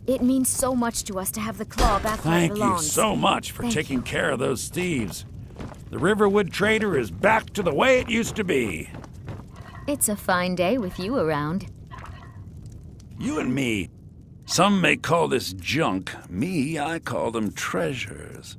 It means so much to us to have the claw back where it Thank you belongs. so much for Thank taking you. care of those thieves. The Riverwood Trader is back to the way it used to be. It's a fine day with you around. You and me. Some may call this junk. Me, I call them treasures.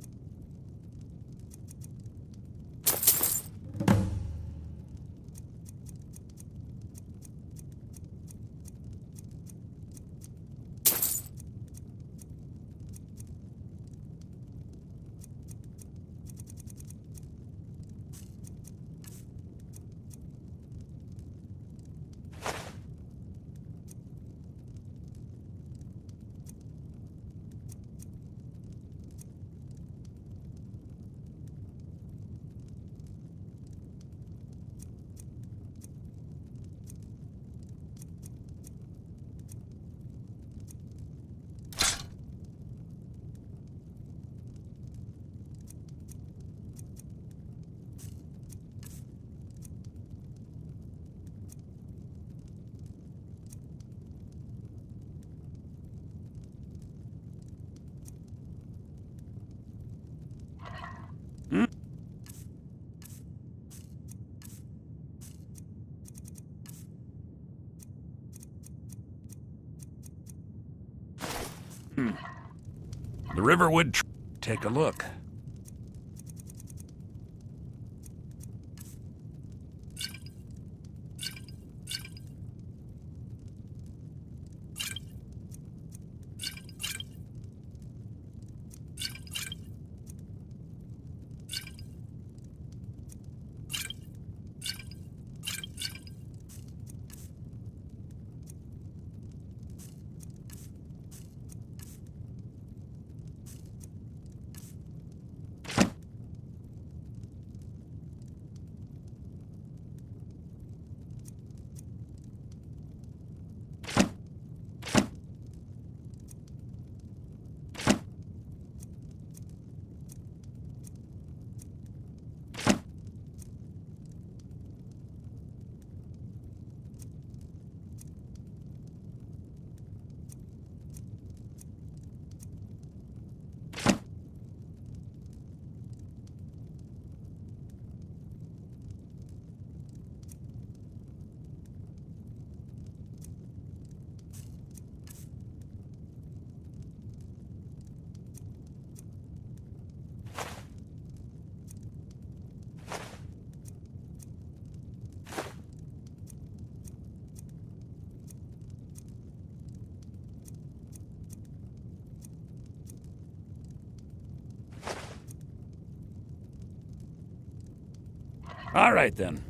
The Riverwood Take a look. All right, then.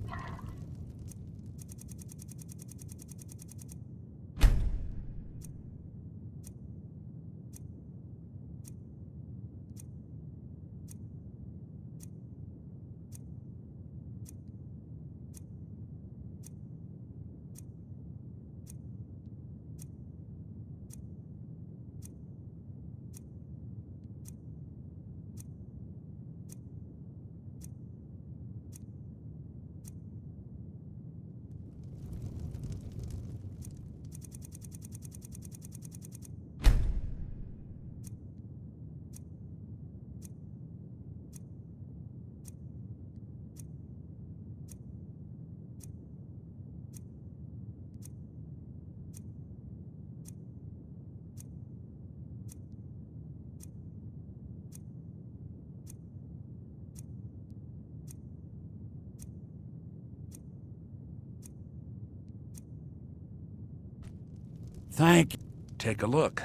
Thank you. Take a look.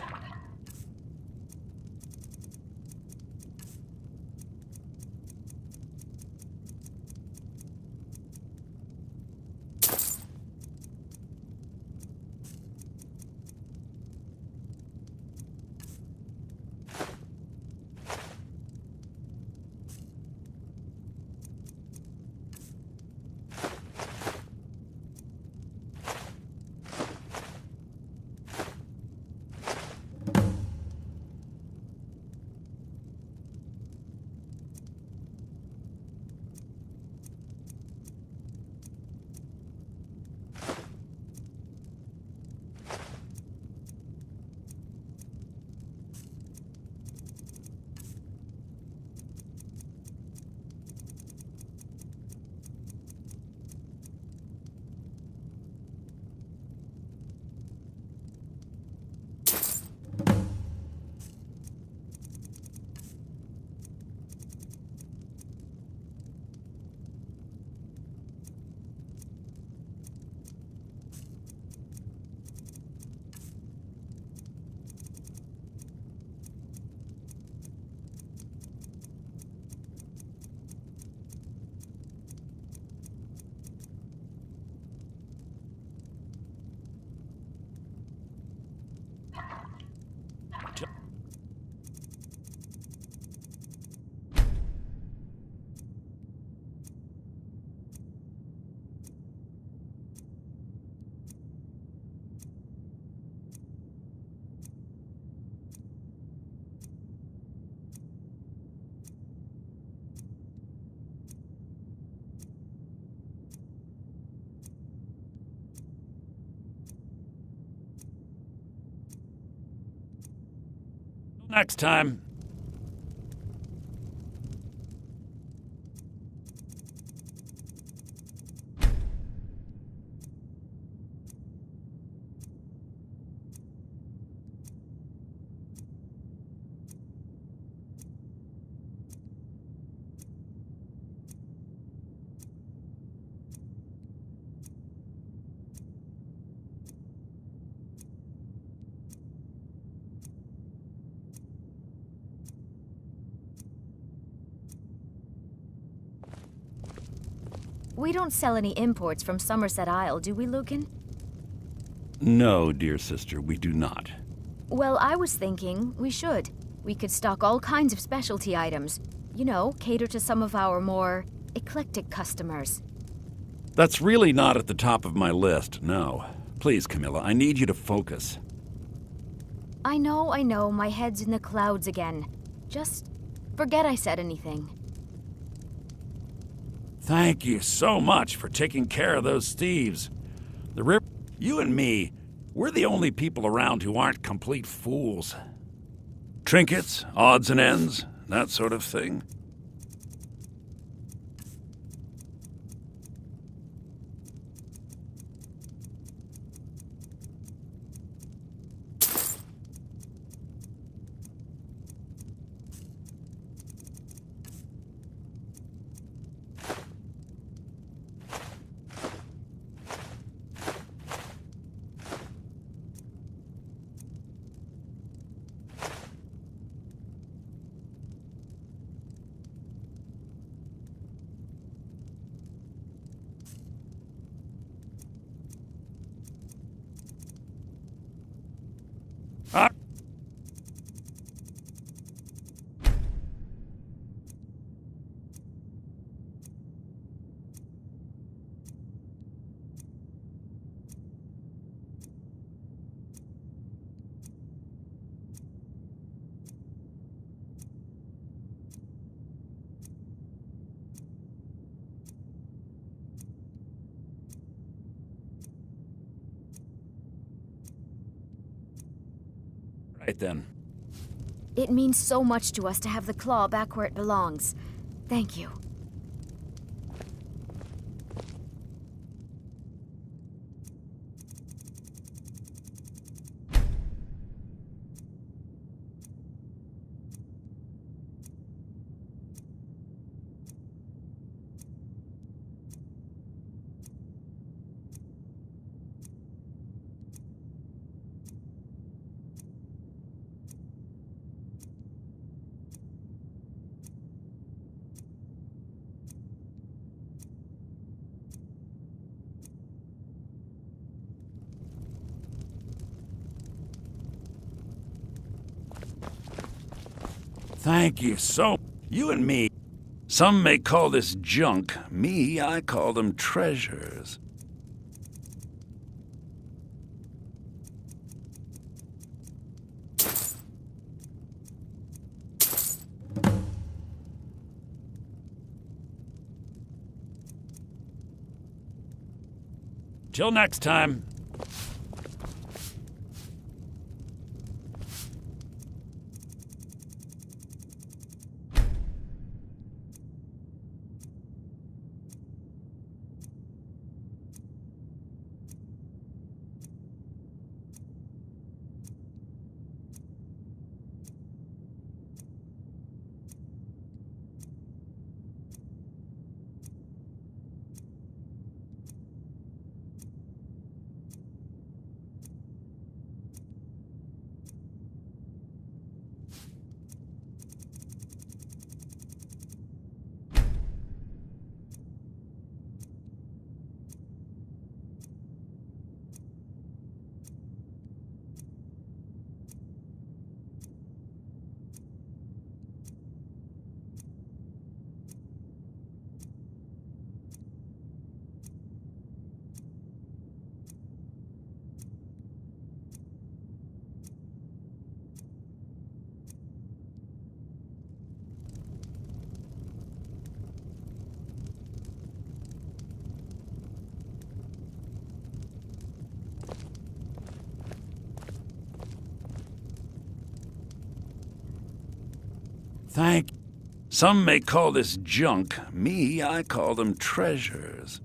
Next time. We don't sell any imports from Somerset Isle, do we, Lucan? No, dear sister, we do not. Well, I was thinking we should. We could stock all kinds of specialty items. You know, cater to some of our more eclectic customers. That's really not at the top of my list, no. Please, Camilla, I need you to focus. I know, my head's in the clouds again. Just forget I said anything. Thank you so much for taking care of those thieves. You and me, we're the only people around who aren't complete fools. Trinkets, odds and ends, that sort of thing. Ah. Right then. It means so much to us to have the claw back where it belongs. Thank you. Thank you so. You and me. Some may call this junk. Me, I call them treasures. Till next time. Thank you. Some may call this junk. Me, I call them treasures.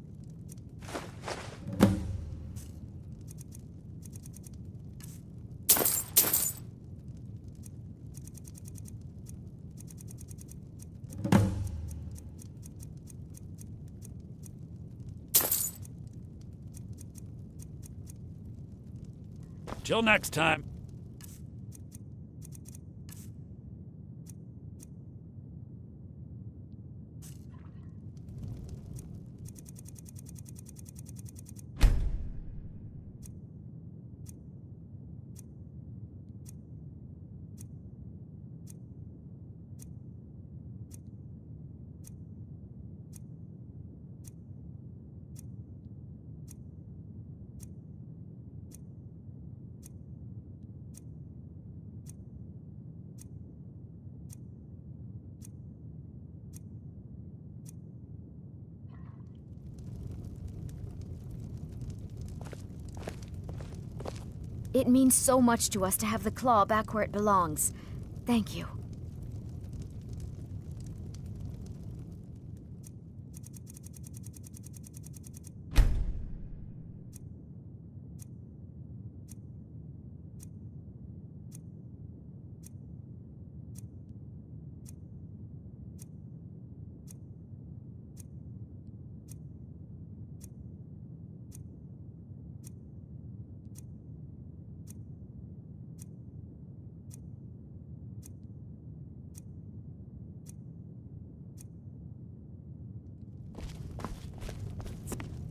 Till next time. It means so much to us to have the claw back where it belongs. Thank you.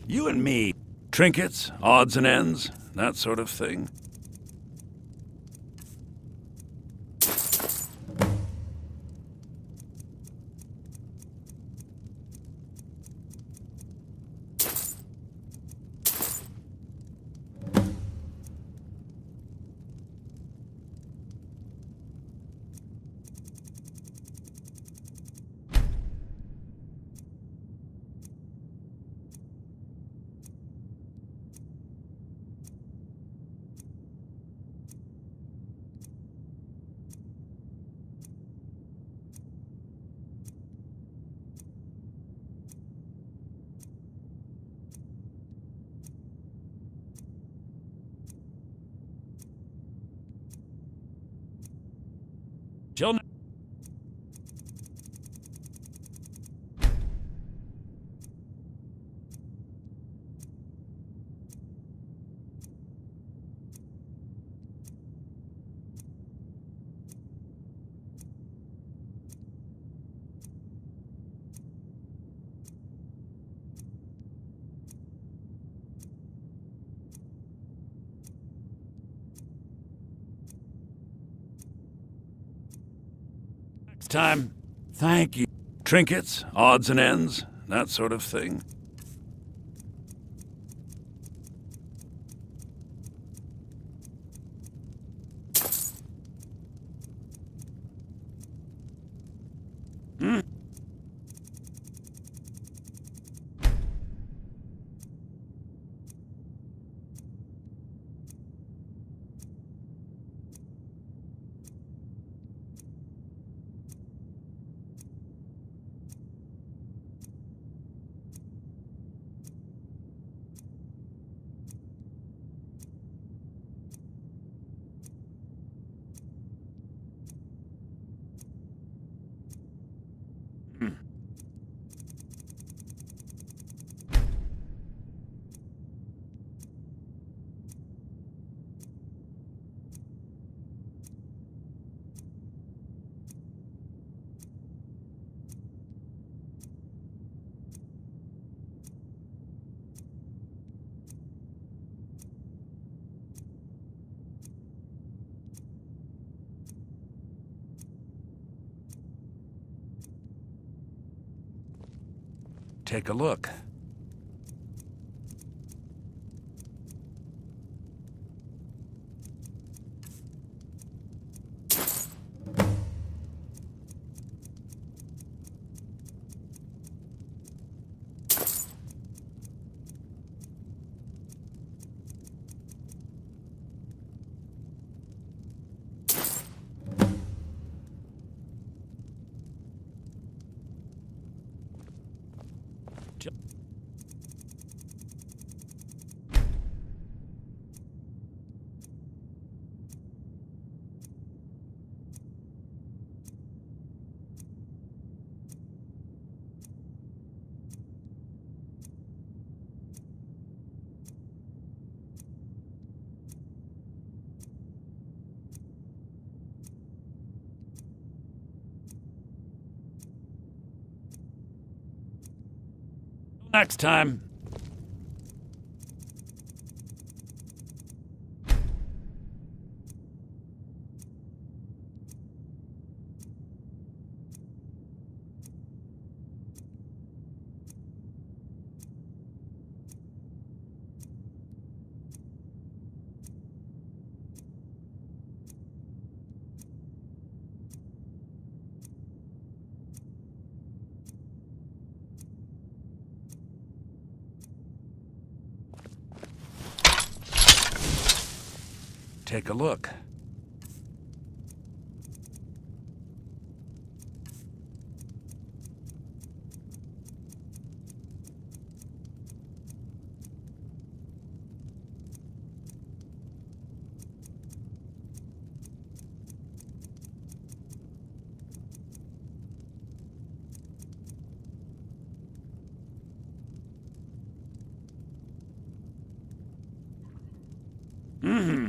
You and me. Trinkets, odds and ends, that sort of thing. Till next. Time. Thank you. Trinkets, odds and ends, that sort of thing. Hmm. Take a look. Next time. Take a look. Mm-hmm.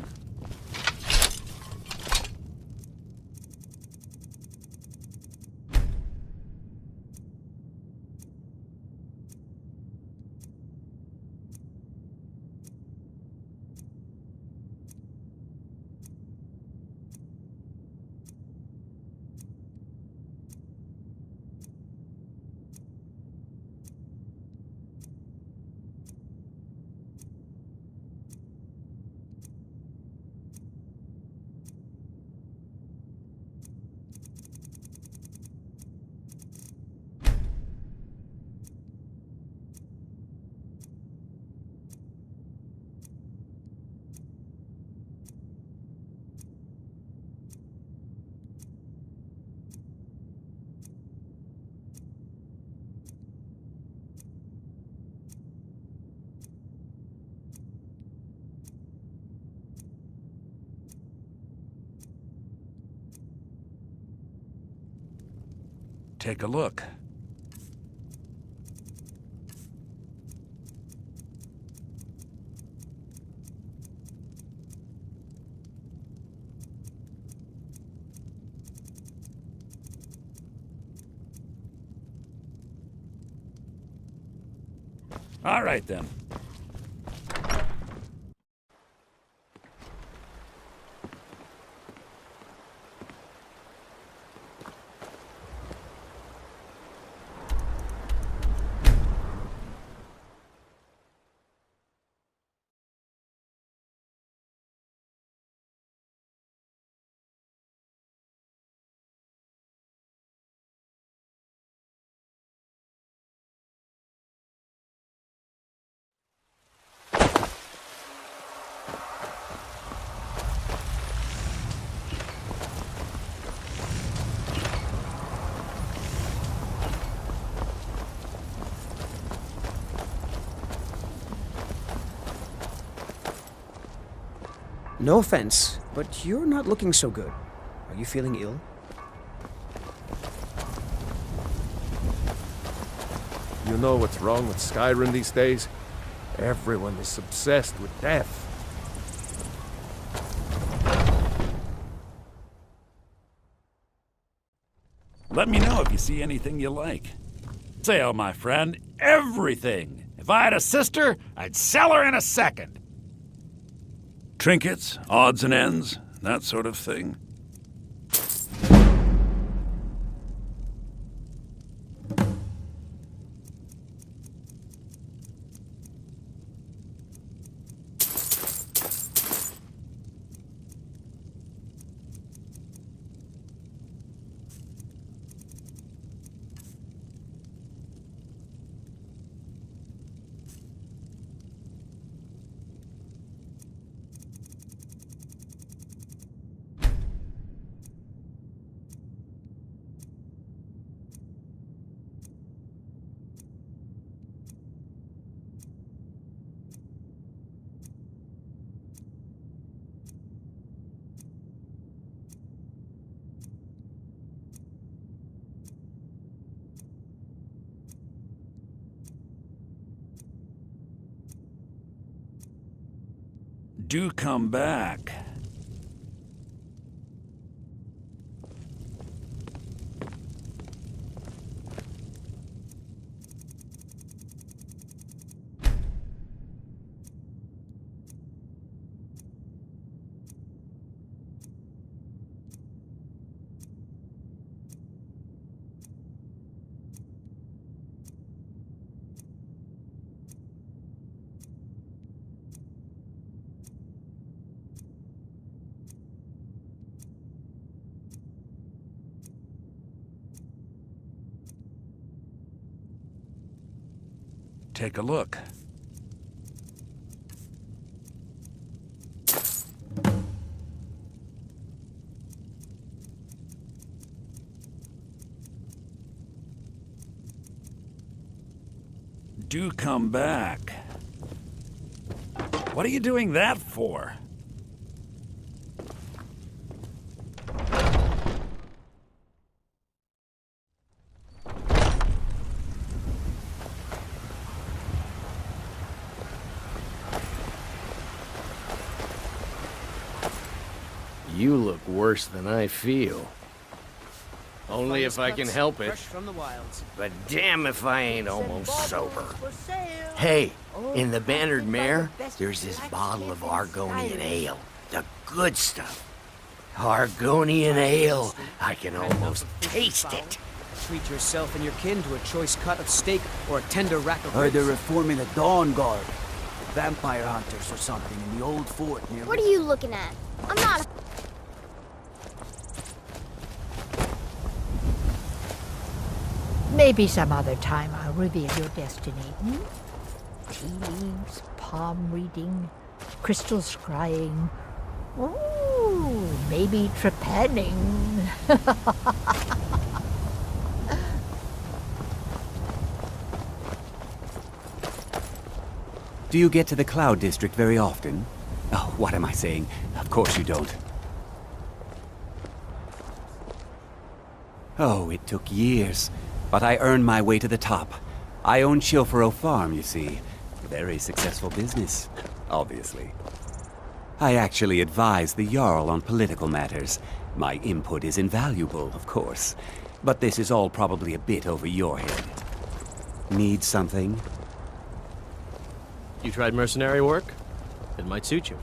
Take a look. All right, then. No offense, but you're not looking so good. Are you feeling ill? You know what's wrong with Skyrim these days? Everyone is obsessed with death. Let me know if you see anything you like. Sale, my friend. Everything. If I had a sister, I'd sell her in a second. Trinkets, odds and ends, that sort of thing. Do come back. Take a look. Do come back. What are you doing that for? You look worse than I feel. Only if I can help it. Fresh from the wilds. But damn if I ain't almost sober. Hey, in the Bannered Mare, there's this bottle of Argonian ale. The good stuff. Argonian ale. I can almost taste it. Treat yourself and your kin to a choice cut of steak or a tender rack of Heard they're ribs. reforming the Dawn Guard. Vampire hunters or something in the old fort near... What are you looking at? I'm not a... Maybe some other time I'll reveal your destiny. Tea leaves, palm reading, crystal scrying. Ooh, maybe trepanning. Do you get to the Cloud District very often? Oh, what am I saying? Of course you don't. Oh, it took years. But I earned my way to the top. I own Chilfaro Farm, you see. Very successful business, obviously. I actually advise the Jarl on political matters. My input is invaluable, of course. But this is all probably a bit over your head. Need something? You tried mercenary work? It might suit you.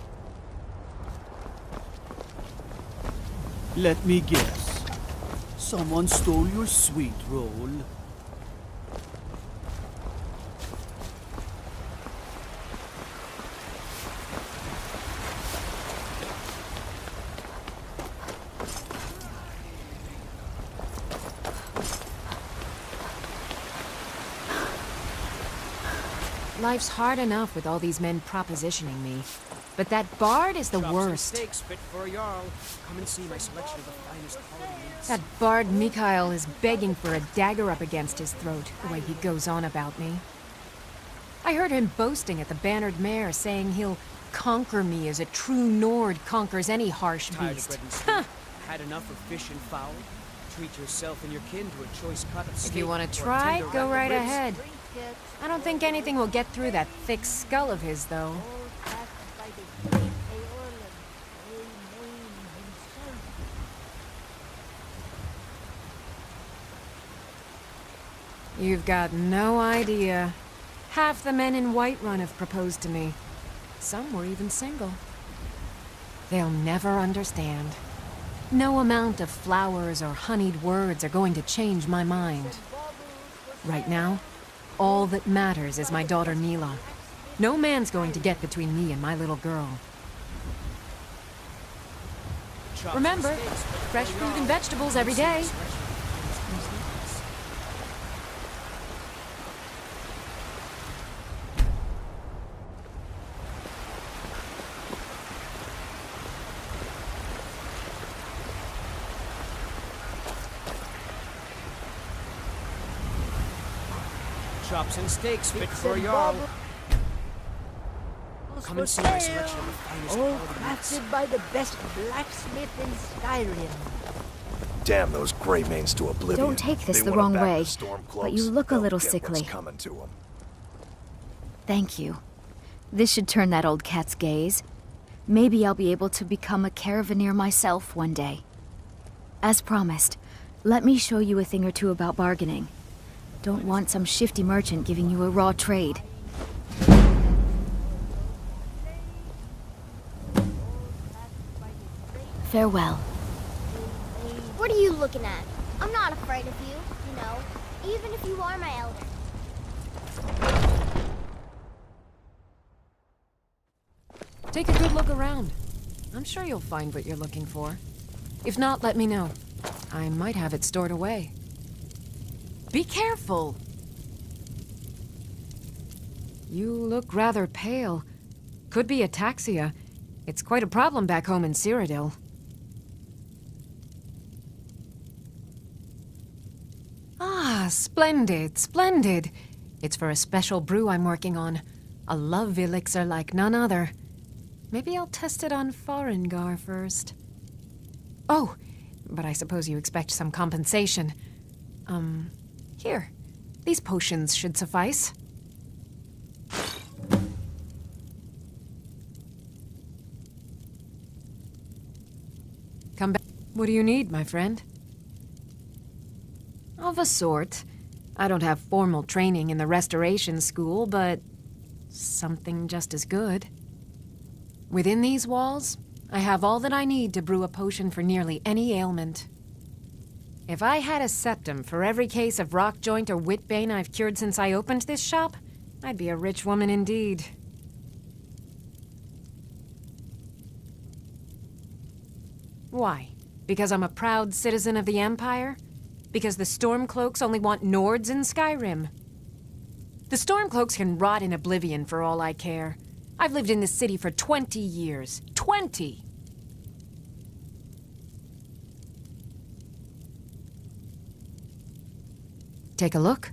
Let me guess. Someone stole your sweet roll. Life's hard enough with all these men propositioning me. But that bard is the Chops and worst. steaks fit for a Jarl. Come and see my selection of the finest quality meats. That bard Mikhail is begging for a dagger up against his throat, the way he goes on about me. I heard him boasting at the Bannered Mare, saying he'll conquer me as a true Nord conquers any harsh Tired of beast. bread and steak? Had enough of fish and fowl? Treat yourself and your kin to a choice cut of steak. If you want or to a try, tender go rack of right ribs. ahead. I don't think anything will get through that thick skull of his, though. You've got no idea. Half the men in Whiterun have proposed to me. Some were even single. They'll never understand. No amount of flowers or honeyed words are going to change my mind. Right now, all that matters is my daughter Mila. No man's going to get between me and my little girl. Chops and Remember, steaks fit for fresh a fruit Jarl. and vegetables every Come see my day. selection of the finest quality meats. Chops and steaks fit for a Jarl. Come and see my selection of the finest All quality meats. crafted by the best blacksmith in Skyrim. Damn those Greymanes to oblivion. Don't take this They the wanna wrong back way, the Stormcloaks, but you look a they'll little get sickly. What's coming to 'em. Thank you. This should turn that old cat's gaze. Maybe I'll be able to become a caravaneer myself one day. As promised, let me show you a thing or two about bargaining. Don't want some shifty merchant giving you a raw trade. Farewell. What are you looking at? I'm not afraid of you, even if you are my elder. Take a good look around. I'm sure you'll find what you're looking for. If not, let me know. I might have it stored away. Be careful! You look rather pale. Could be ataxia. It's quite a problem back home in Cyrodiil. Ah, splendid, splendid. It's for a special brew I'm working on. A love elixir like none other. Maybe I'll test it on Farengar first. Oh, but I suppose you expect some compensation. Here. These potions should suffice. Come back. What do you need, my friend? Of a sort. I don't have formal training in the restoration school, but something just as good. Within these walls, I have all that I need to brew a potion for nearly any ailment. If I had a septum for every case of rock joint or whitbane I've cured since I opened this shop, I'd be a rich woman indeed. Why? Because I'm a proud citizen of the Empire? Because the Stormcloaks only want Nords in Skyrim? The Stormcloaks can rot in oblivion for all I care. I've lived in this city for 20 years. 20! Take a look.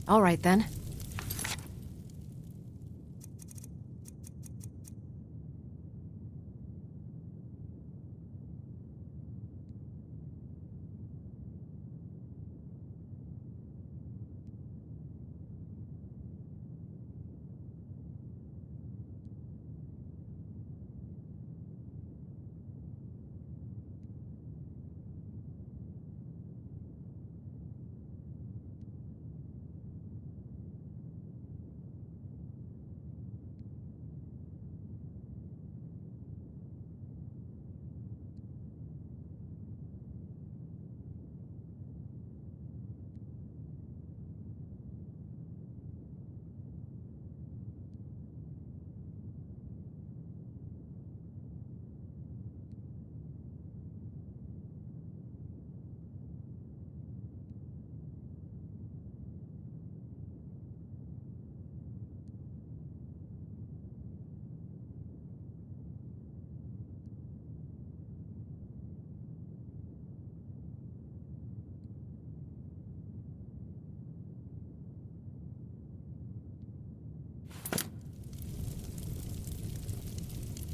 All right, then.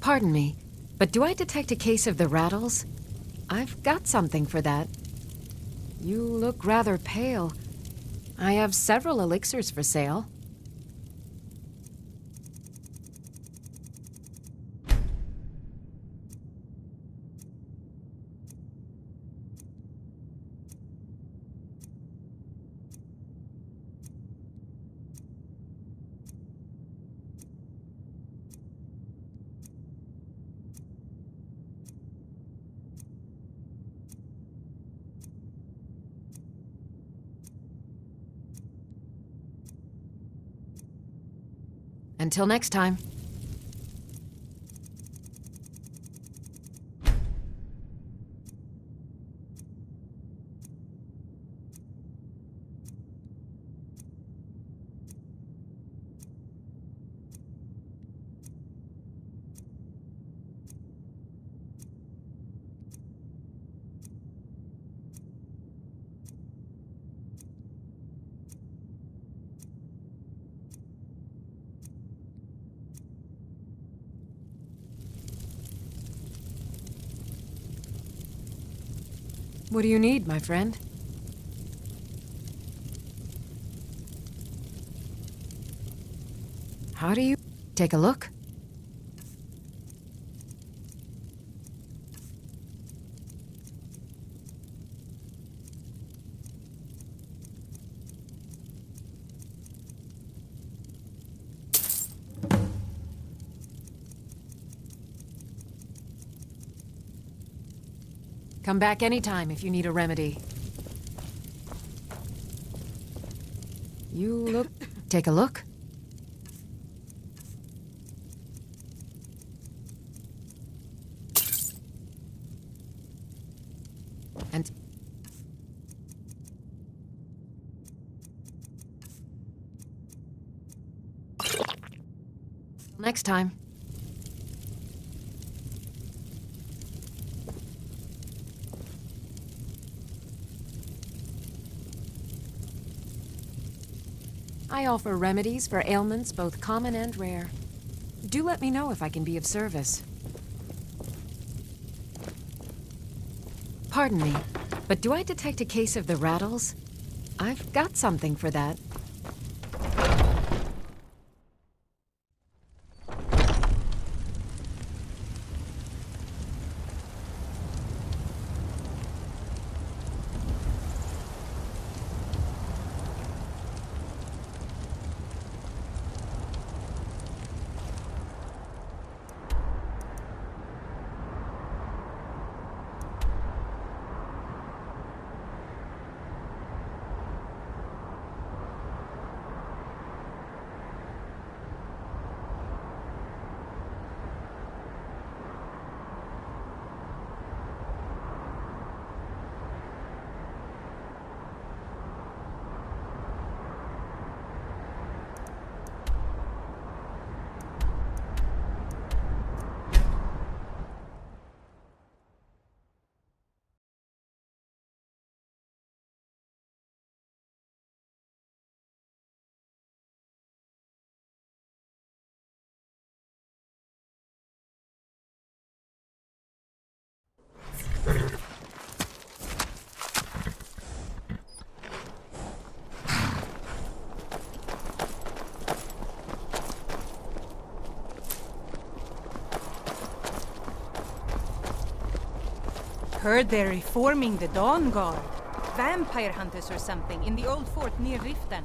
Pardon me, but do I detect a case of the rattles? I've got something for that. You look rather pale. I have several elixirs for sale. Until next time. What do you need, my friend? How do you... Take a look? Come back anytime if you need a remedy. You look... Take a look? And... Next time. I offer remedies for ailments both common and rare. Do let me know if I can be of service. Pardon me, but do I detect a case of the rattles? I've got something for that. Heard they're reforming the Dawn Guard. Vampire hunters or something in the old fort near Riften.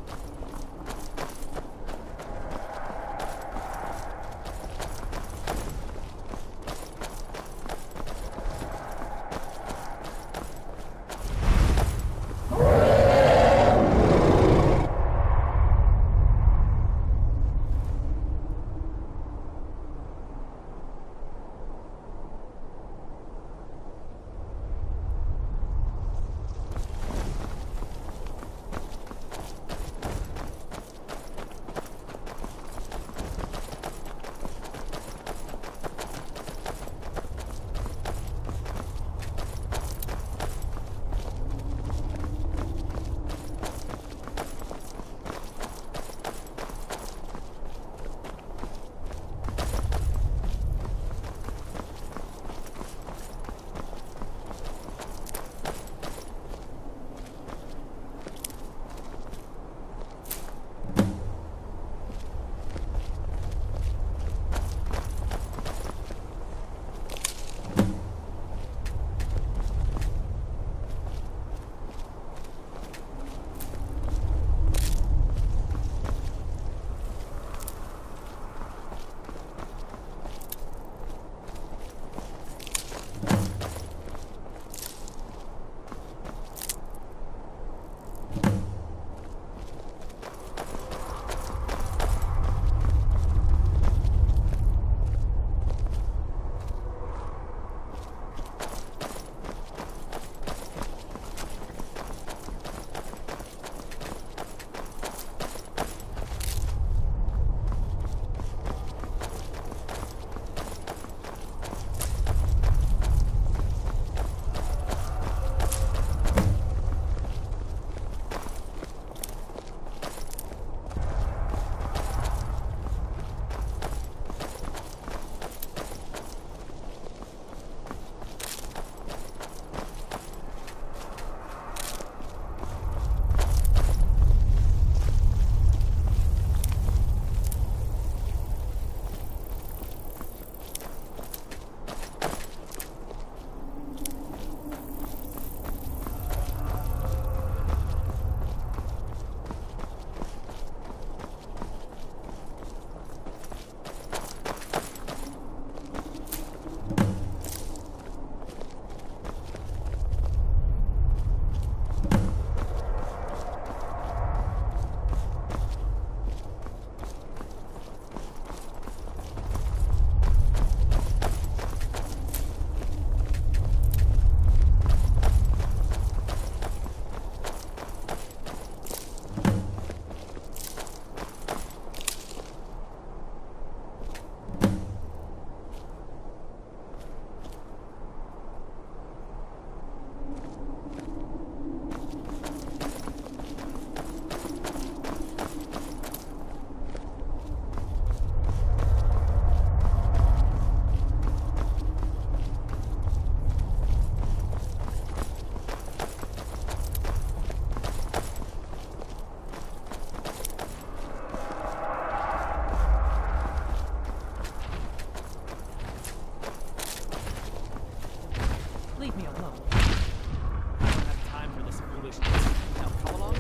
foolishness. Now come along.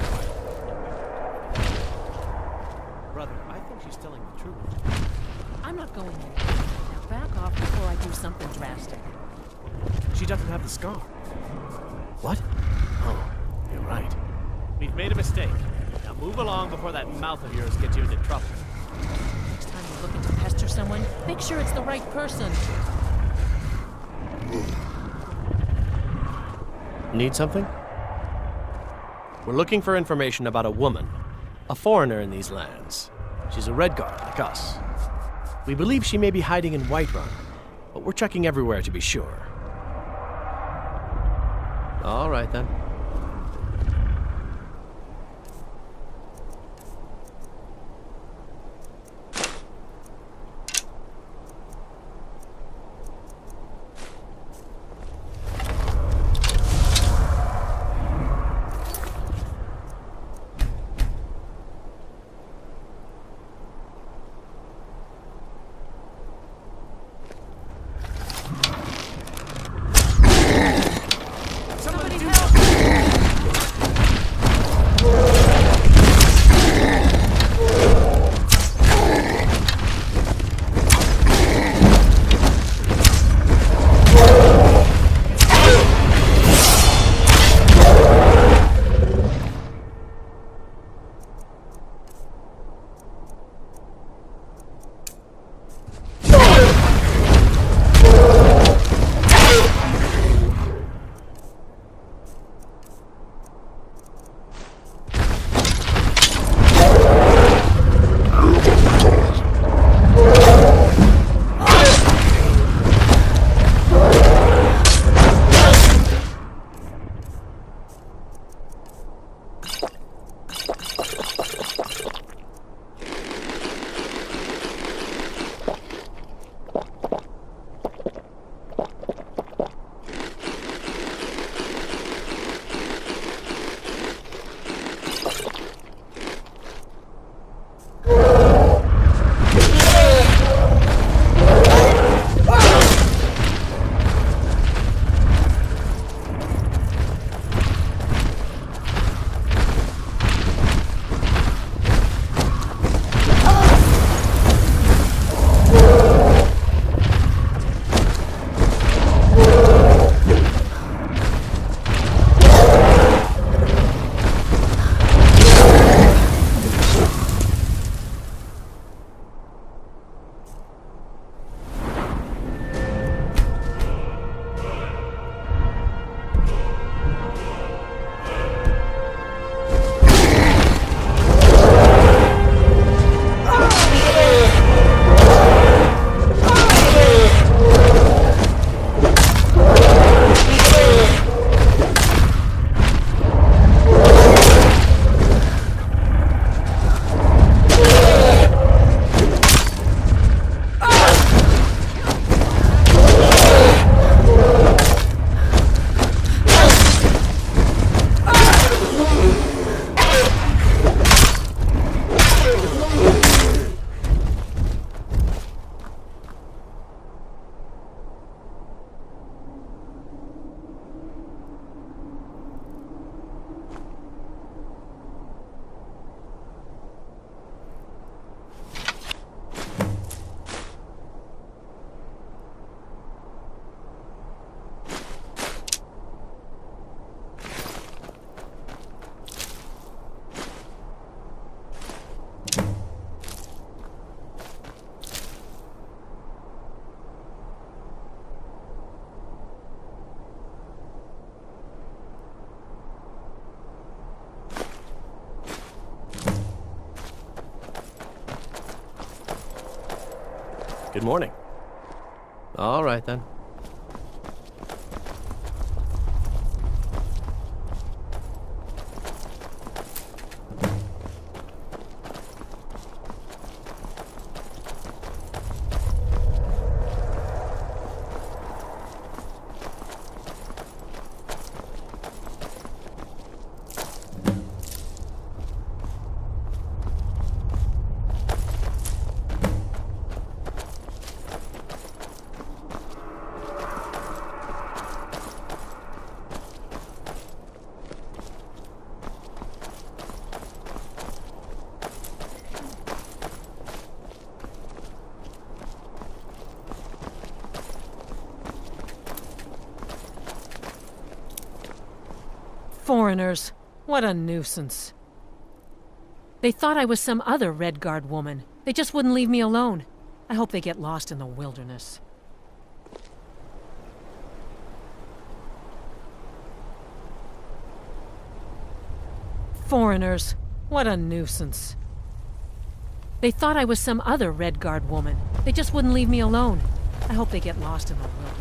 Brother, I think she's telling the truth. I'm not going there. Now back off before I do something drastic. She doesn't have the scar. What? Oh, you're right. We've made a mistake. Now move along before that mouth of yours gets you into trouble. Next time you're looking to pester someone, make sure it's the right person. Need something? We're looking for information about a woman, a foreigner in these lands. She's a Redguard like us. We believe she may be hiding in Whiterun, but we're checking everywhere to be sure. All right, then. Good morning. All right, then. Foreigners. What a nuisance. They thought I was some other Redguard woman. They just wouldn't leave me alone. I hope they get lost in the wilderness. Foreigners. What a nuisance. They thought I was some other Redguard woman. They just wouldn't leave me alone. I hope they get lost in the wilderness.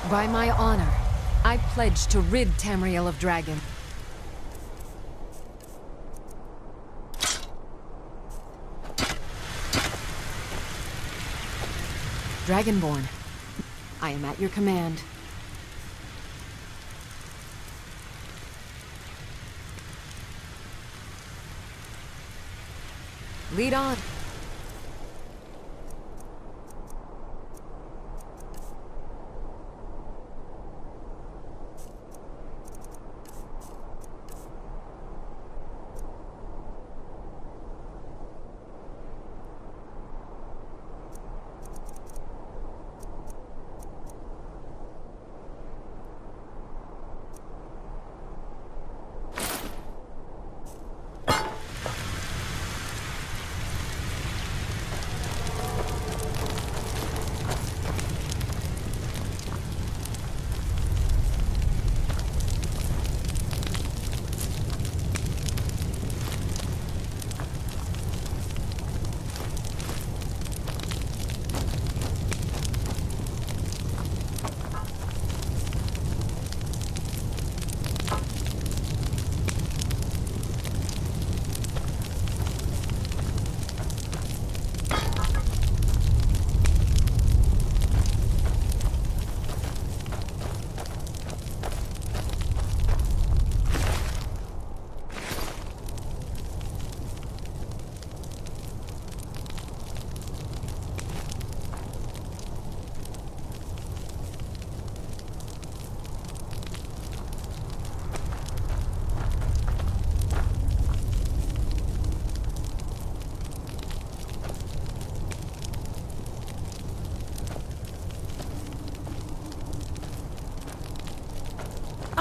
By my honor, I pledge to rid Tamriel of Dragon. Dragonborn, I am at your command. Lead on.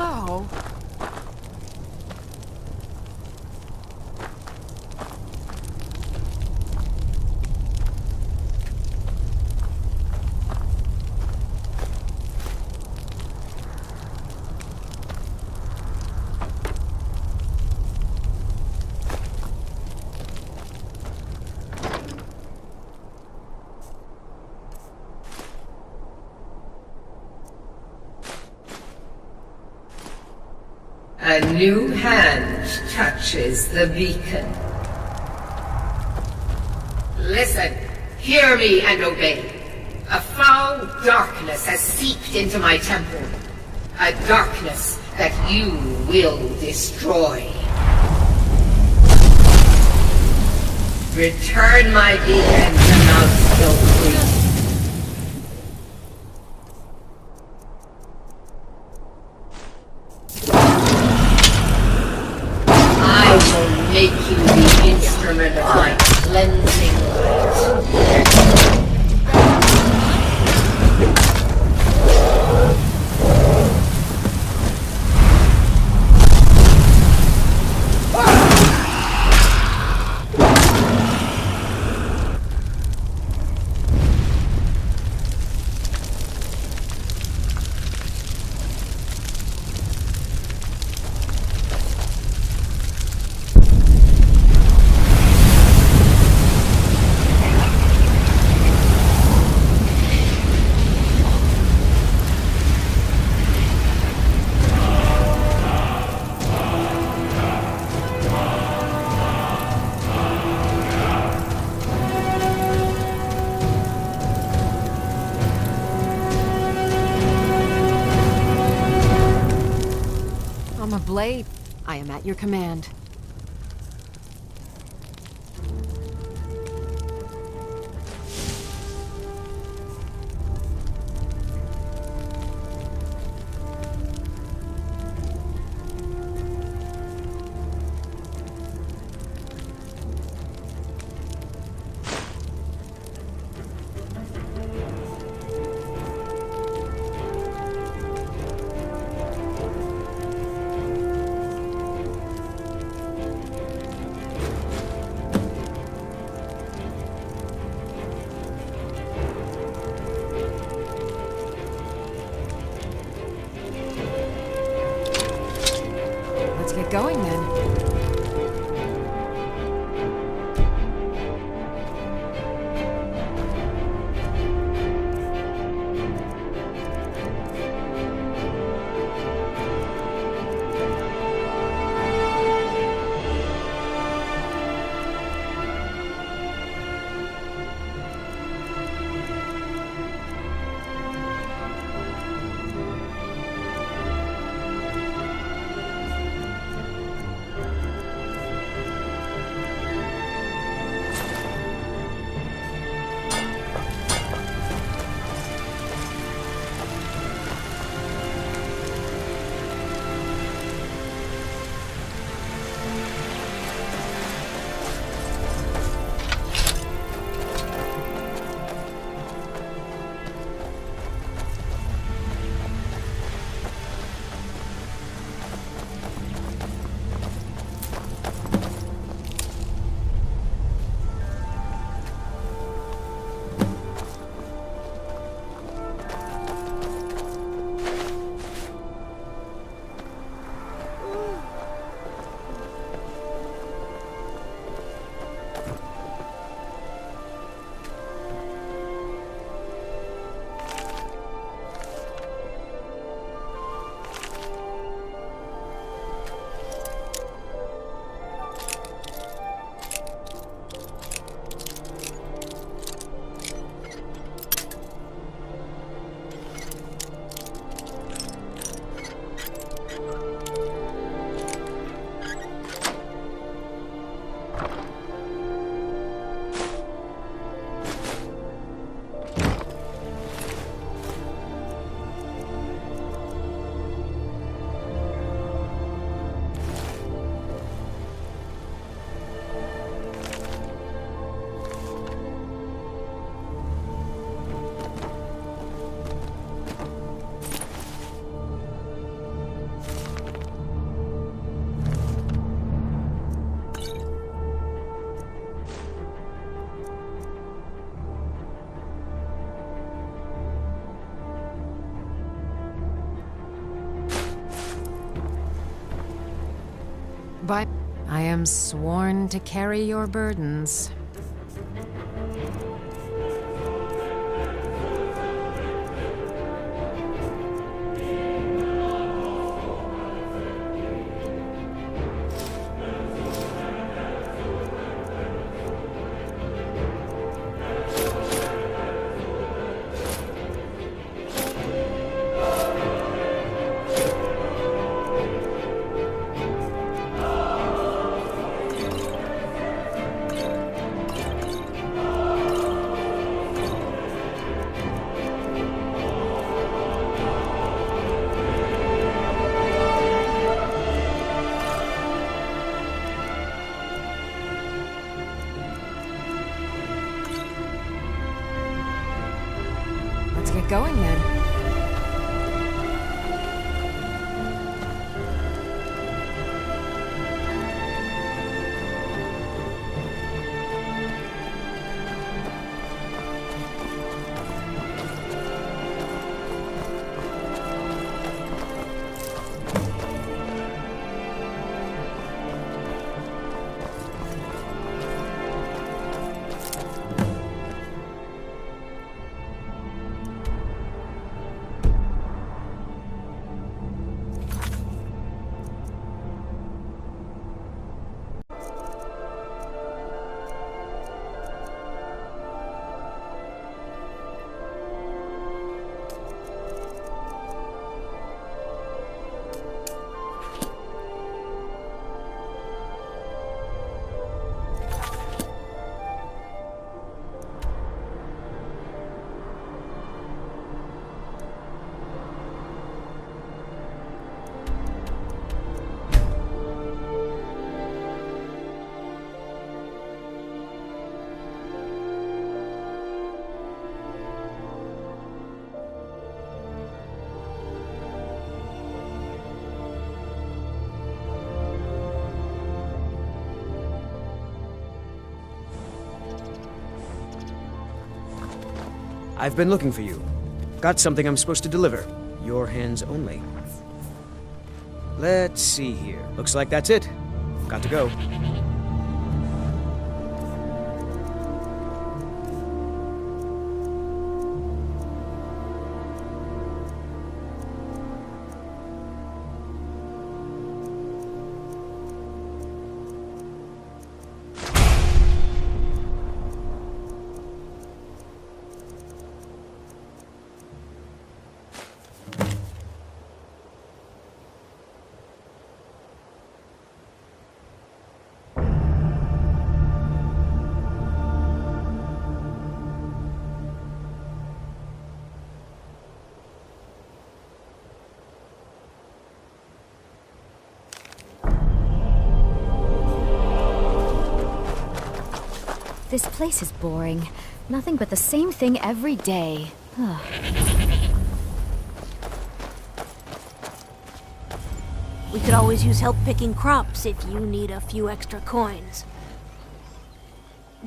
Oh. A new hand touches the beacon. Listen, hear me and obey. A foul darkness has seeped into my temple. A darkness that you will destroy. Return my beacon to Mount Stone. I will make you the instrument of my cleansing light. Blade, I am at your command. Get going then. But I am sworn to carry your burdens. going then. I've been looking for you. Got something I'm supposed to deliver. Your hands only. Let's see here. Looks like that's it. Got to go. This place is boring. Nothing but the same thing every day. Ugh. We could always use help picking crops if you need a few extra coins.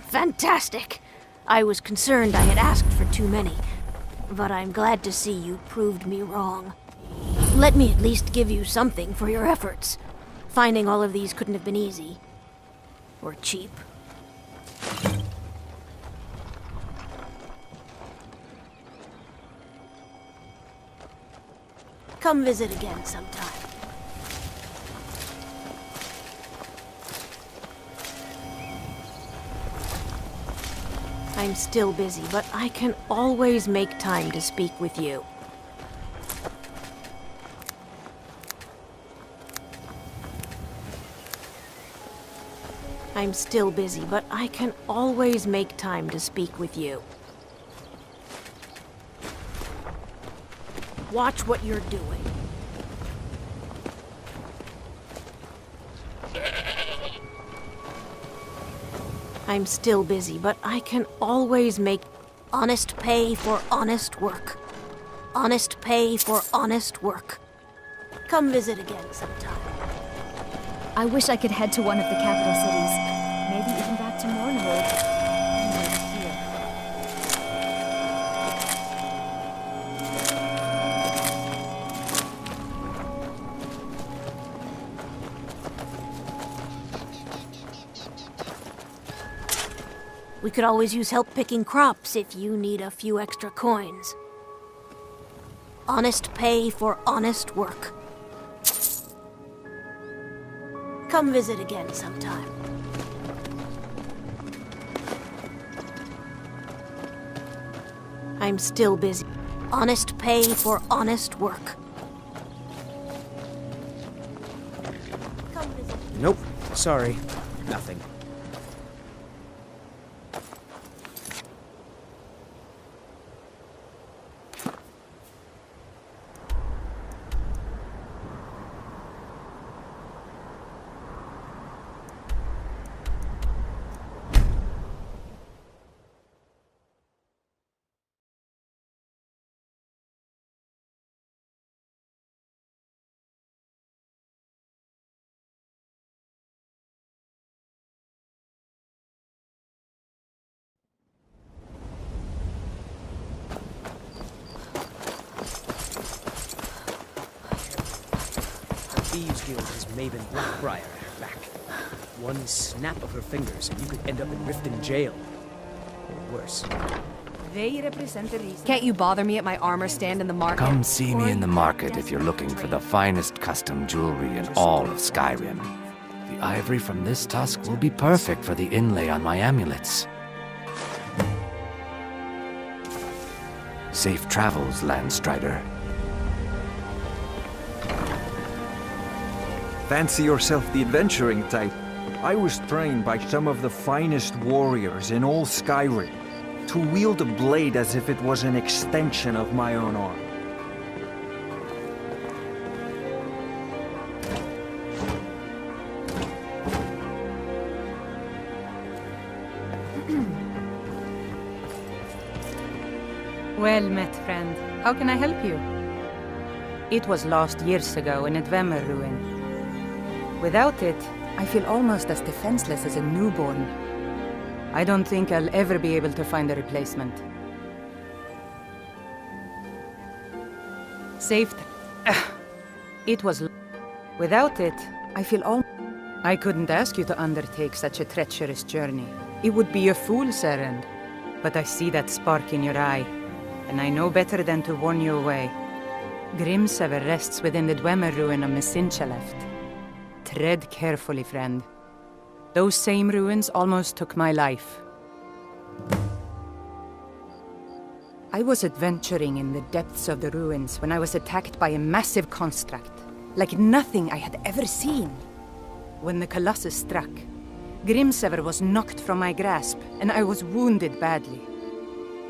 Fantastic! I was concerned I had asked for too many, but I'm glad to see you proved me wrong. Let me at least give you something for your efforts. Finding all of these couldn't have been easy. Or cheap. Come visit again sometime. I'm still busy, but I can always make time to speak with you. I'm still busy, but I can always make time to speak with you. Watch what you're doing. I'm still busy, but I can always make honest pay for honest work. Honest pay for honest work. Come visit again sometime. I wish I could head to one of the capital cities. Maybe even back to Mournwood. We could always use help picking crops if you need a few extra coins. Honest pay for honest work. Come visit again sometime. I'm still busy. Honest pay for honest work. Nope. Sorry. Nothing. skilled as Maven Blackbriar at her back. One snap of her fingers and you could end up in Riften jail. Or worse. They represent the reason. Can't you bother me at my armor stand in the market? Come see me in the market if you're looking for the finest custom jewelry in all of Skyrim. The ivory from this tusk will be perfect for the inlay on my amulets. Safe travels, Landstrider. Fancy yourself the adventuring type. I was trained by some of the finest warriors in all Skyrim to wield a blade as if it was an extension of my own arm. Well met, friend. How can I help you? It was lost years ago in a Dwemer ruin. Without it, I feel almost as defenseless as a newborn. I don't think I'll ever be able to find a replacement. Saved. It was... Without it, I feel I couldn't ask you to undertake such a treacherous journey. It would be a fool's errand. But I see that spark in your eye, and I know better than to warn you away. Grimsever rests within the Dwemer ruin of Mesinchaleft. Tread carefully, friend. Those same ruins almost took my life. I was adventuring in the depths of the ruins when I was attacked by a massive construct, like nothing I had ever seen. When the Colossus struck, Grimsever was knocked from my grasp, and I was wounded badly.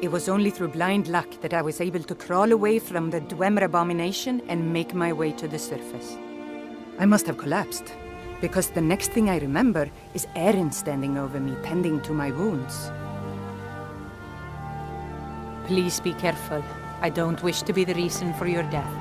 It was only through blind luck that I was able to crawl away from the Dwemer abomination and make my way to the surface. I must have collapsed, because the next thing I remember is Erin standing over me, tending to my wounds. Please be careful. I don't wish to be the reason for your death.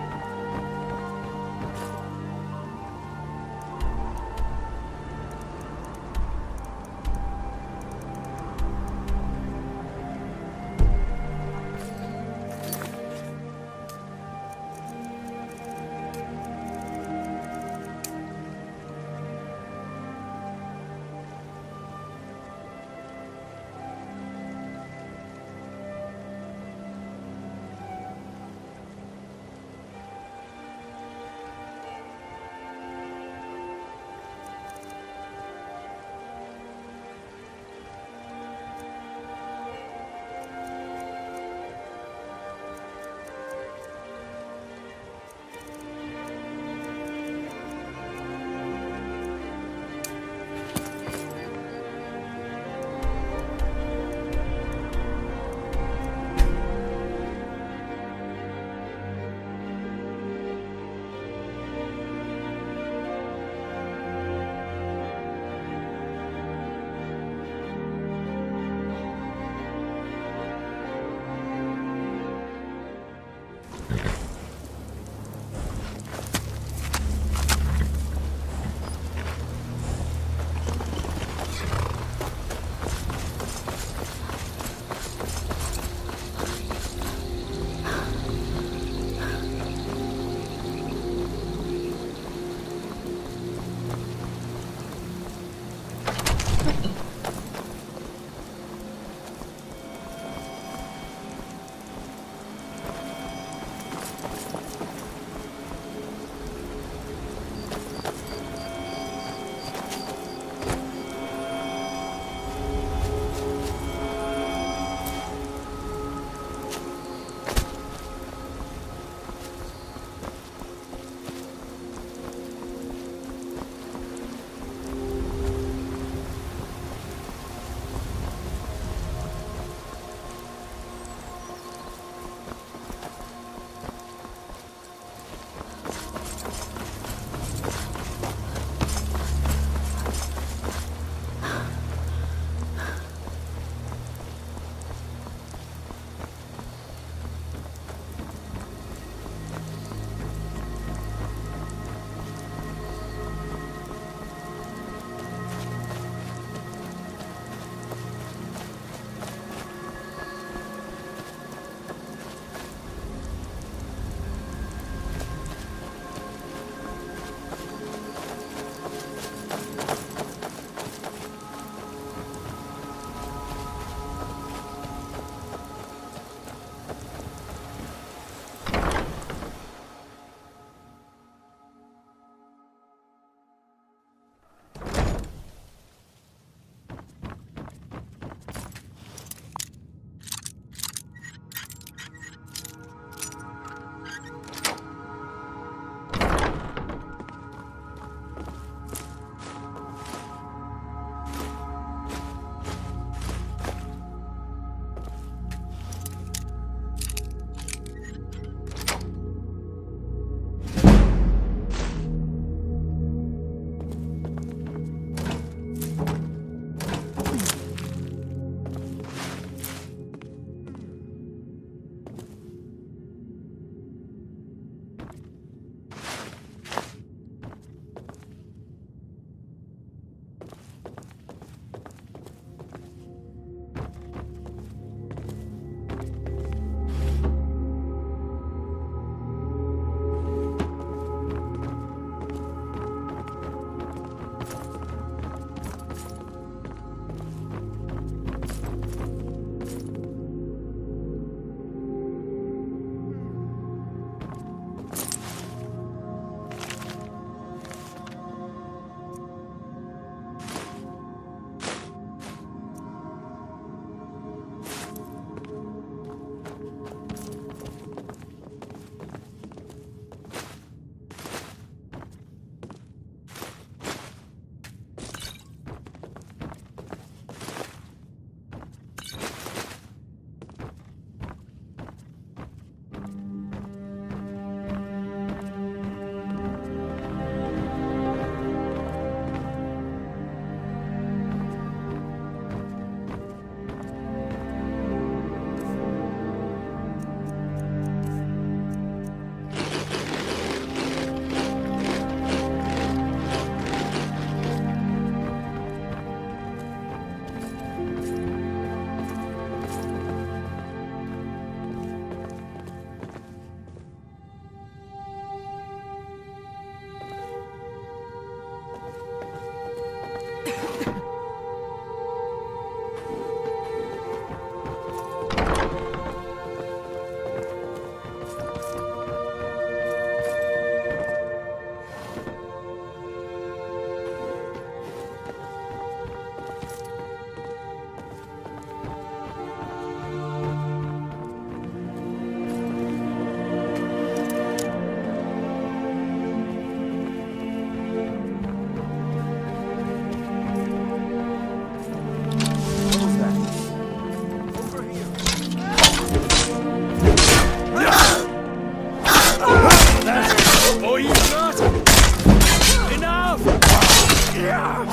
I'll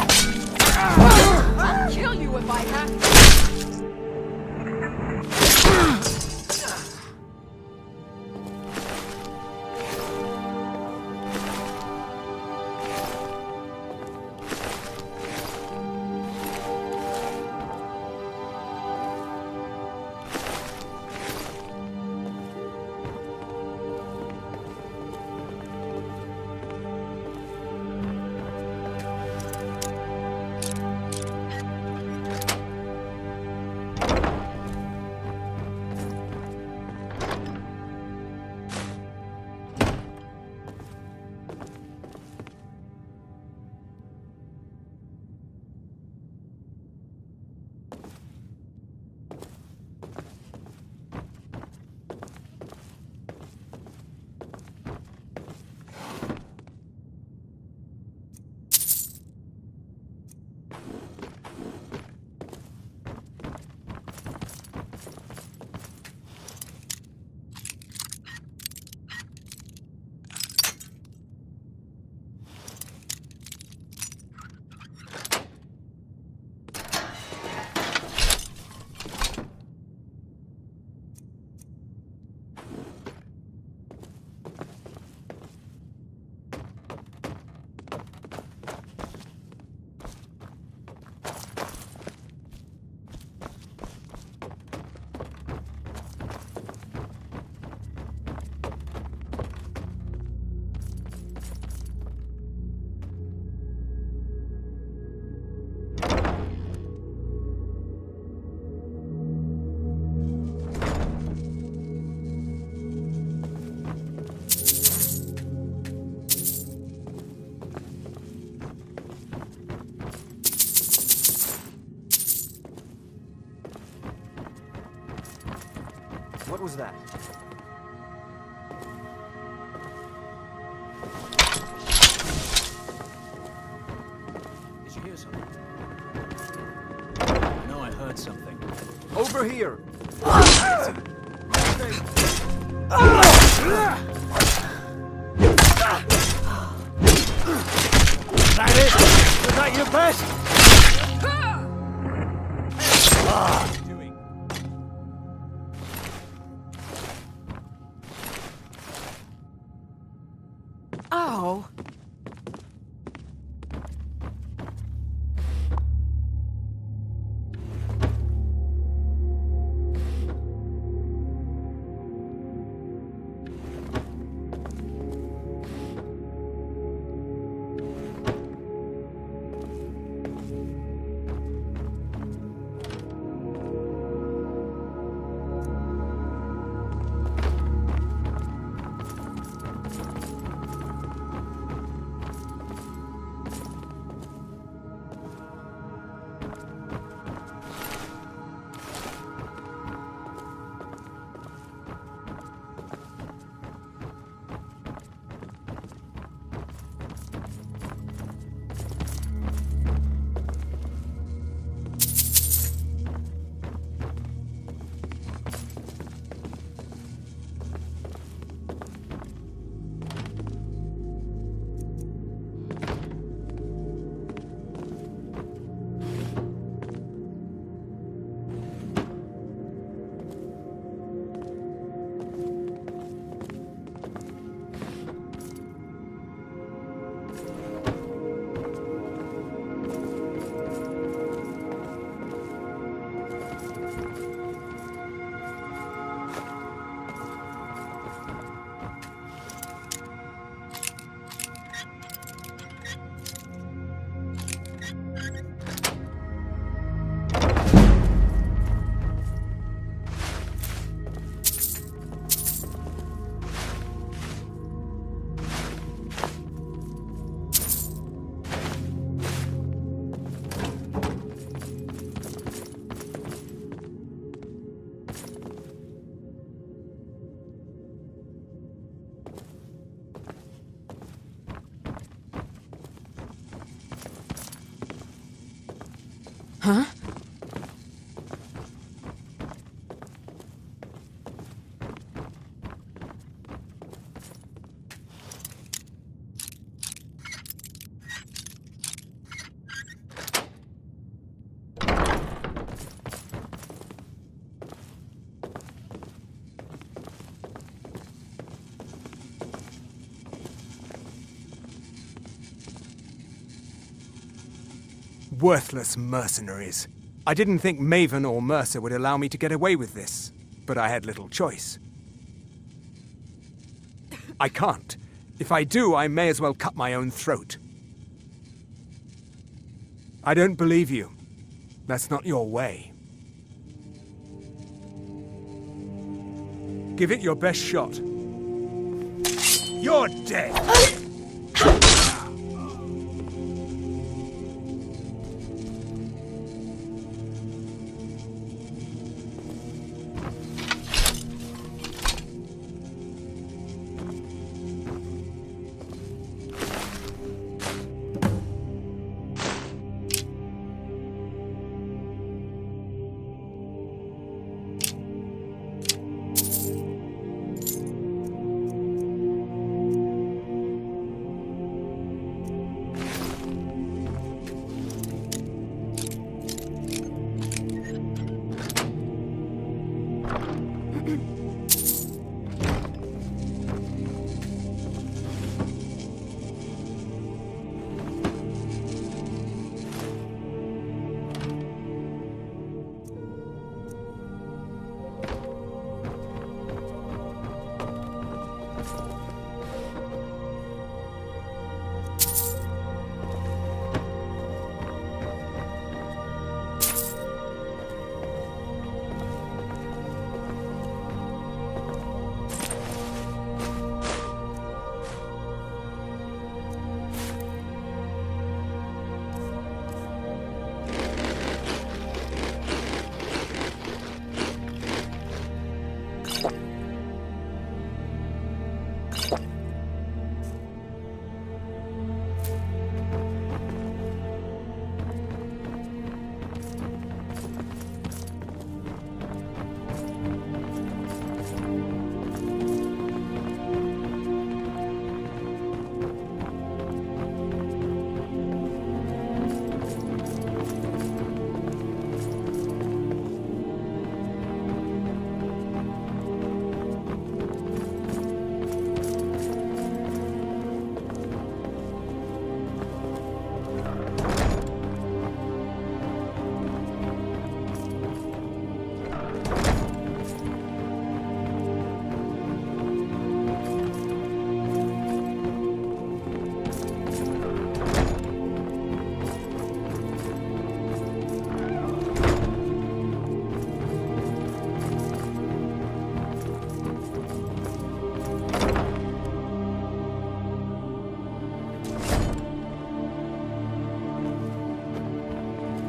kill you if I have to. What was that? Did you hear something? I know I heard something. Over here! That it? Was that your best? Oh. Huh? Worthless mercenaries. I didn't think Maven or Mercer would allow me to get away with this, but I had little choice. I can't. If I do, I may as well cut my own throat. I don't believe you. That's not your way. Give it your best shot. You're dead!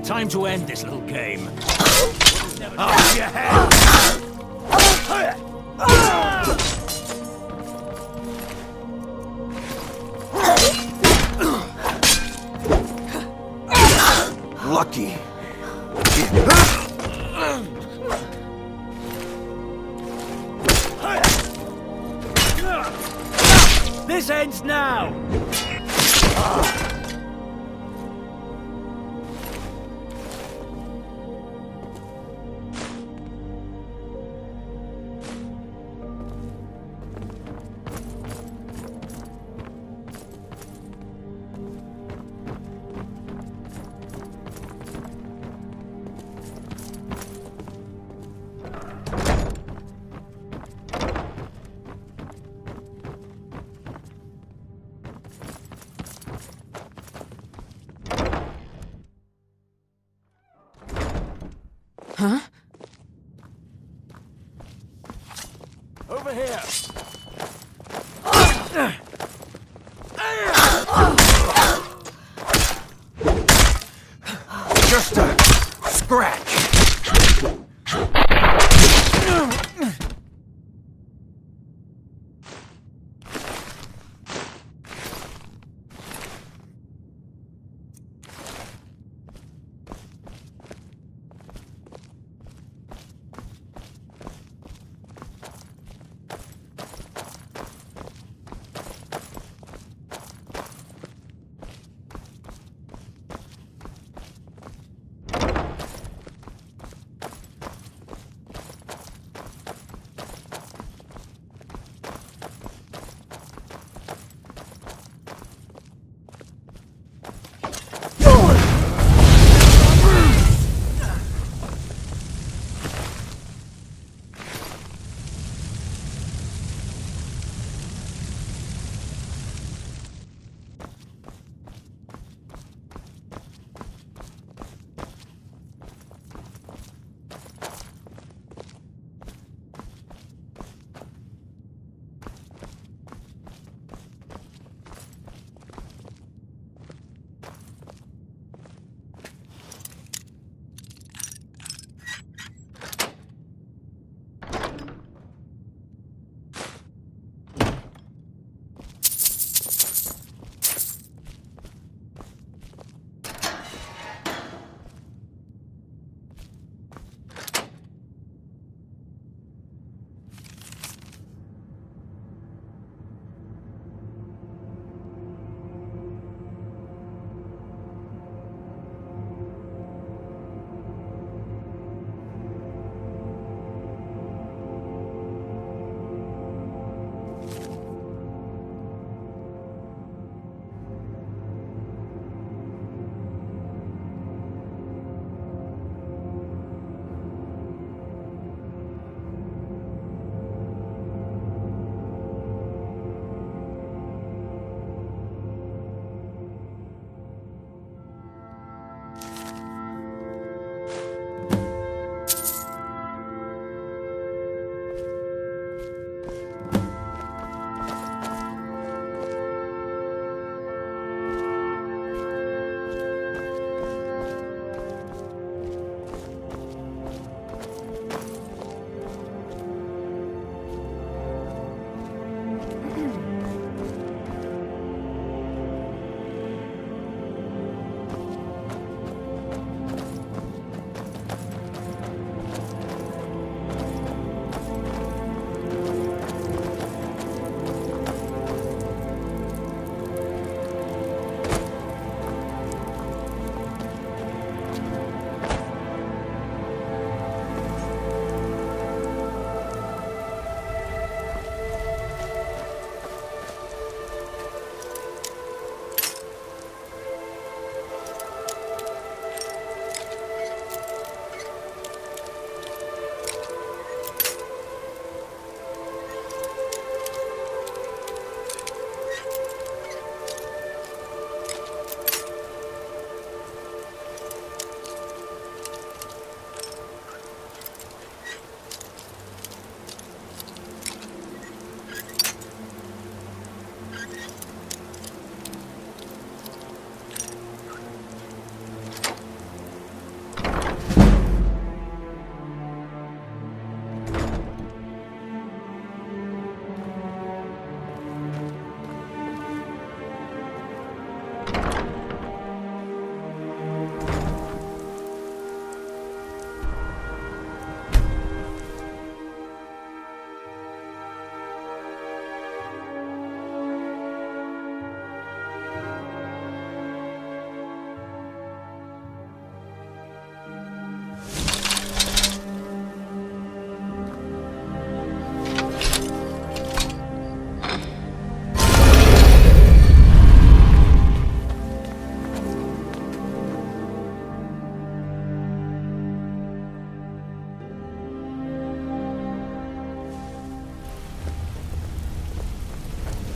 Time to end this little game. Off your head! Lucky. This ends now! Huh? Over here! Just a scratch.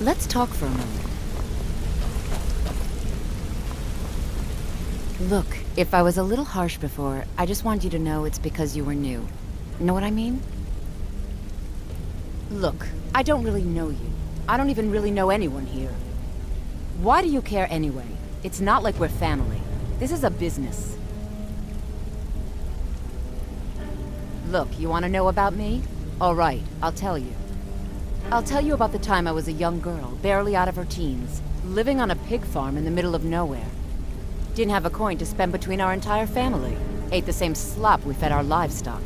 Let's talk for a moment. Look, if I was a little harsh before, I just want you to know it's because you were new. Know what I mean? Look, I don't really know you. I don't even really know anyone here. Why do you care anyway? It's not like we're family. This is a business. Look, you want to know about me? All right, I'll tell you. I'll tell you about the time I was a young girl, barely out of her teens, living on a pig farm in the middle of nowhere. Didn't have a coin to spend between our entire family. Ate the same slop we fed our livestock.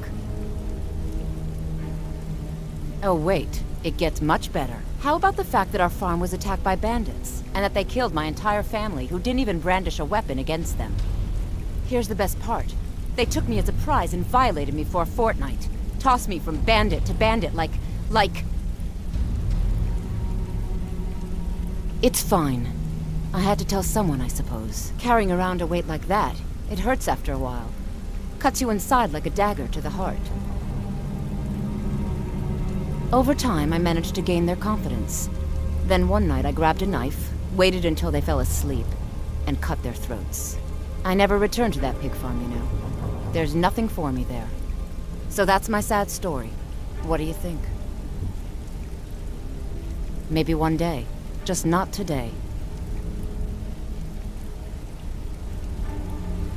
Oh wait, it gets much better. How about the fact that our farm was attacked by bandits, and that they killed my entire family who didn't even brandish a weapon against them? Here's the best part. They took me as a prize and violated me for a fortnight. Tossed me from bandit to bandit like... It's fine. I had to tell someone, I suppose. Carrying around a weight like that, it hurts after a while. Cuts you inside like a dagger to the heart. Over time, I managed to gain their confidence. Then one night I grabbed a knife, waited until they fell asleep, and cut their throats. I never returned to that pig farm, you know. There's nothing for me there. So that's my sad story. What do you think? Maybe one day. Just not today.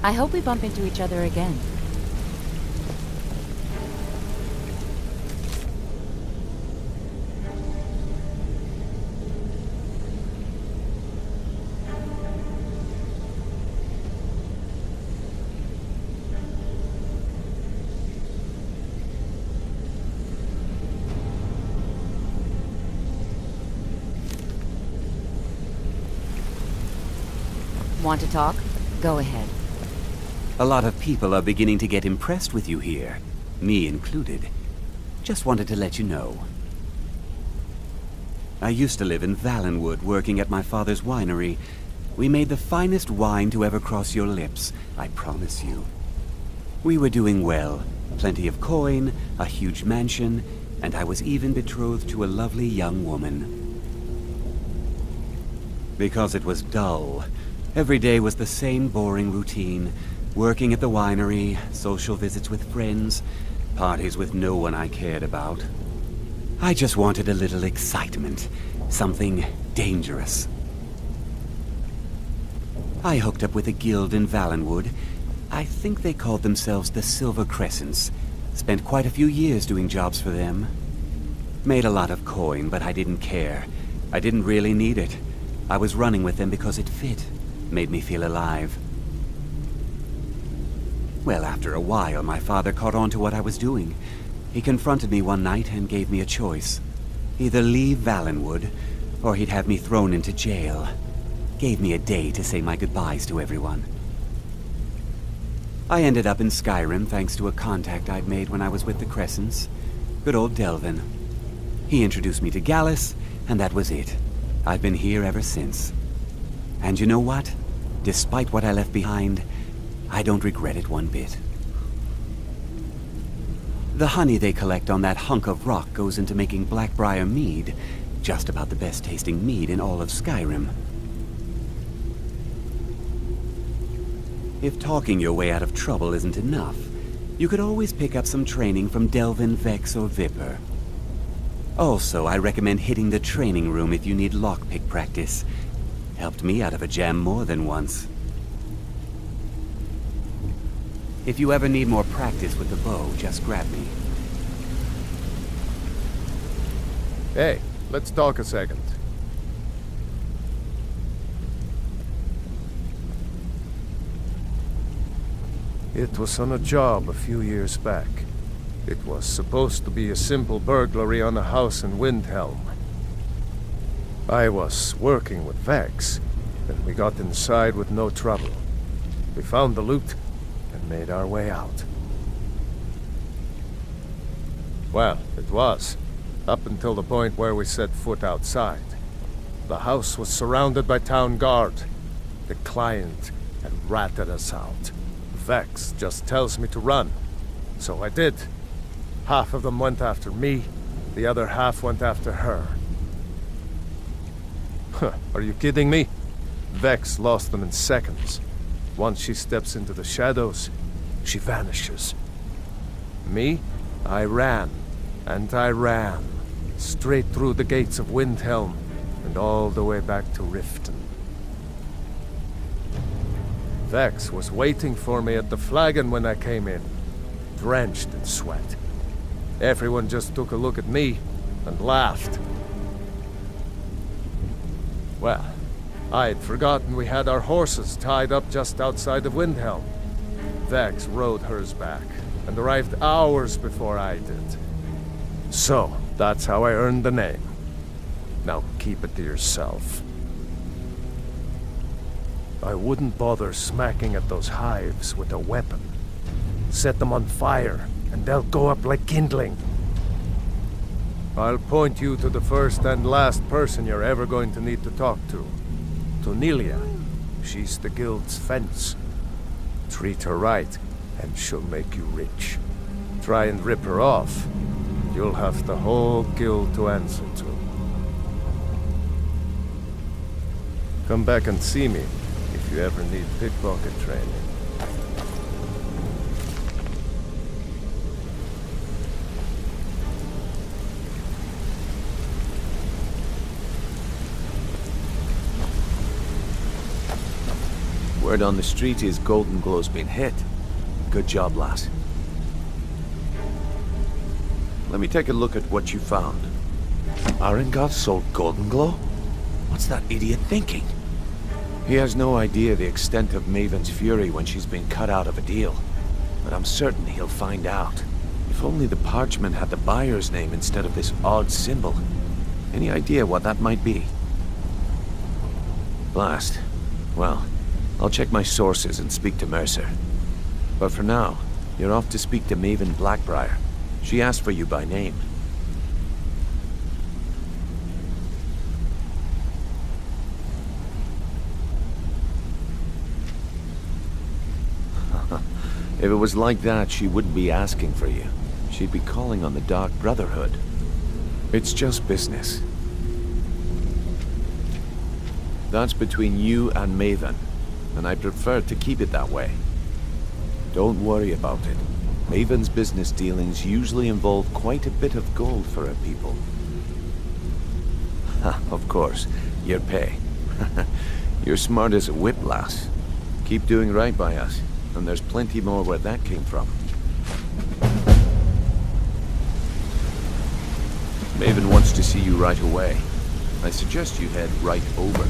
I hope we bump into each other again. Want to talk? Go ahead. A lot of people are beginning to get impressed with you here, me included. Just wanted to let you know. I used to live in Valenwood, working at my father's winery. We made the finest wine to ever cross your lips, I promise you. We were doing well. Plenty of coin, a huge mansion, and I was even betrothed to a lovely young woman. Because it was dull. Every day was the same boring routine. Working at the winery, social visits with friends, parties with no one I cared about. I just wanted a little excitement. Something dangerous. I hooked up with a guild in Valenwood. I think they called themselves the Silver Crescents. Spent quite a few years doing jobs for them. Made a lot of coin, but I didn't care. I didn't really need it. I was running with them because it fit. Made me feel alive. Well, after a while, my father caught on to what I was doing. He confronted me one night and gave me a choice. Either leave Valenwood, or he'd have me thrown into jail. Gave me a day to say my goodbyes to everyone. I ended up in Skyrim thanks to a contact I'd made when I was with the Crescents. Good old Delvin. He introduced me to Gallus, and that was it. I've been here ever since. And you know what? Despite what I left behind, I don't regret it one bit. The honey they collect on that hunk of rock goes into making Blackbriar mead, just about the best tasting mead in all of Skyrim. If talking your way out of trouble isn't enough, you could always pick up some training from Delvin, Vex, or Viper. Also, I recommend hitting the training room if you need lockpick practice. Helped me out of a jam more than once. If you ever need more practice with the bow, just grab me. Hey, let's talk a second. It was on a job a few years back. It was supposed to be a simple burglary on a house in Windhelm. I was working with Vex, and we got inside with no trouble. We found the loot, and made our way out. Well, it was, up until the point where we set foot outside. The house was surrounded by town guard. The client had ratted us out. Vex just tells me to run, so I did. Half of them went after me, the other half went after her. Are you kidding me? Vex lost them in seconds. Once she steps into the shadows, she vanishes. Me? I ran, and I ran, straight through the gates of Windhelm, and all the way back to Riften. Vex was waiting for me at the flagon when I came in, drenched in sweat. Everyone just took a look at me and laughed. Well, I'd forgotten we had our horses tied up just outside of Windhelm. Vex rode hers back and arrived hours before I did. So, that's how I earned the name. Now keep it to yourself. I wouldn't bother smacking at those hives with a weapon. Set them on fire, and they'll go up like kindling. I'll point you to the first and last person you're ever going to need to talk to. Nelia. She's the guild's fence. Treat her right, and she'll make you rich. Try and rip her off, you'll have the whole guild to answer to. Come back and see me if you ever need pickpocket training. Word on the street is Golden Glow's been hit. Good job, lass. Let me take a look at what you found. Arengoth sold Golden Glow? What's that idiot thinking? He has no idea the extent of Maven's fury when she's been cut out of a deal. But I'm certain he'll find out. If only the parchment had the buyer's name instead of this odd symbol. Any idea what that might be? Blast. Well, I'll check my sources and speak to Mercer. But for now, you're off to speak to Maven Blackbriar. She asked for you by name. If it was like that, she wouldn't be asking for you. She'd be calling on the Dark Brotherhood. It's just business. That's between you and Maven, and I prefer to keep it that way. Don't worry about it. Maven's business dealings usually involve quite a bit of gold for her people. Of course, your pay. You're smart as a whip, lass. Keep doing right by us, and there's plenty more where that came from. Maven wants to see you right away. I suggest you head right over.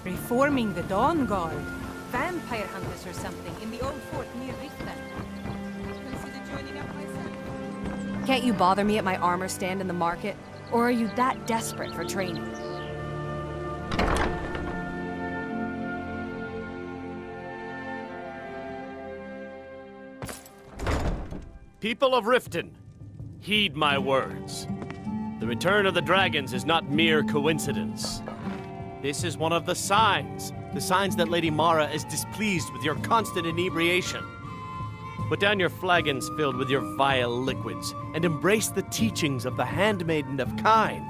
Reforming the Dawn Guard. Vampire hunters or something in the old fort near Riften. Consider joining up myself. Can't you bother me at my armor stand in the market? Or are you that desperate for training? People of Riften, heed my words. The return of the dragons is not mere coincidence. This is one of the signs that Lady Mara is displeased with your constant inebriation. Put down your flagons filled with your vile liquids, and embrace the teachings of the Handmaiden of Kyne.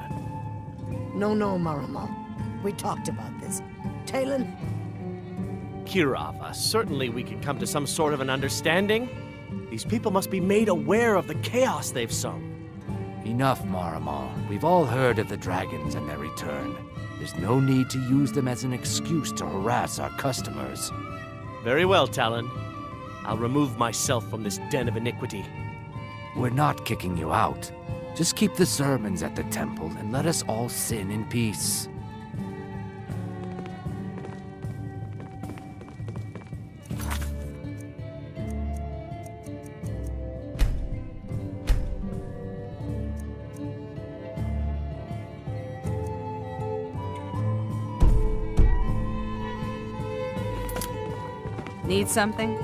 No, Marama. We talked about this. Talon? Kirava, certainly we can come to some sort of an understanding. These people must be made aware of the chaos they've sown. Enough, Maramal. We've all heard of the dragons and their return. There's no need to use them as an excuse to harass our customers. Very well, Talon. I'll remove myself from this den of iniquity. We're not kicking you out. Just keep the sermons at the temple and let us all sin in peace. Need something?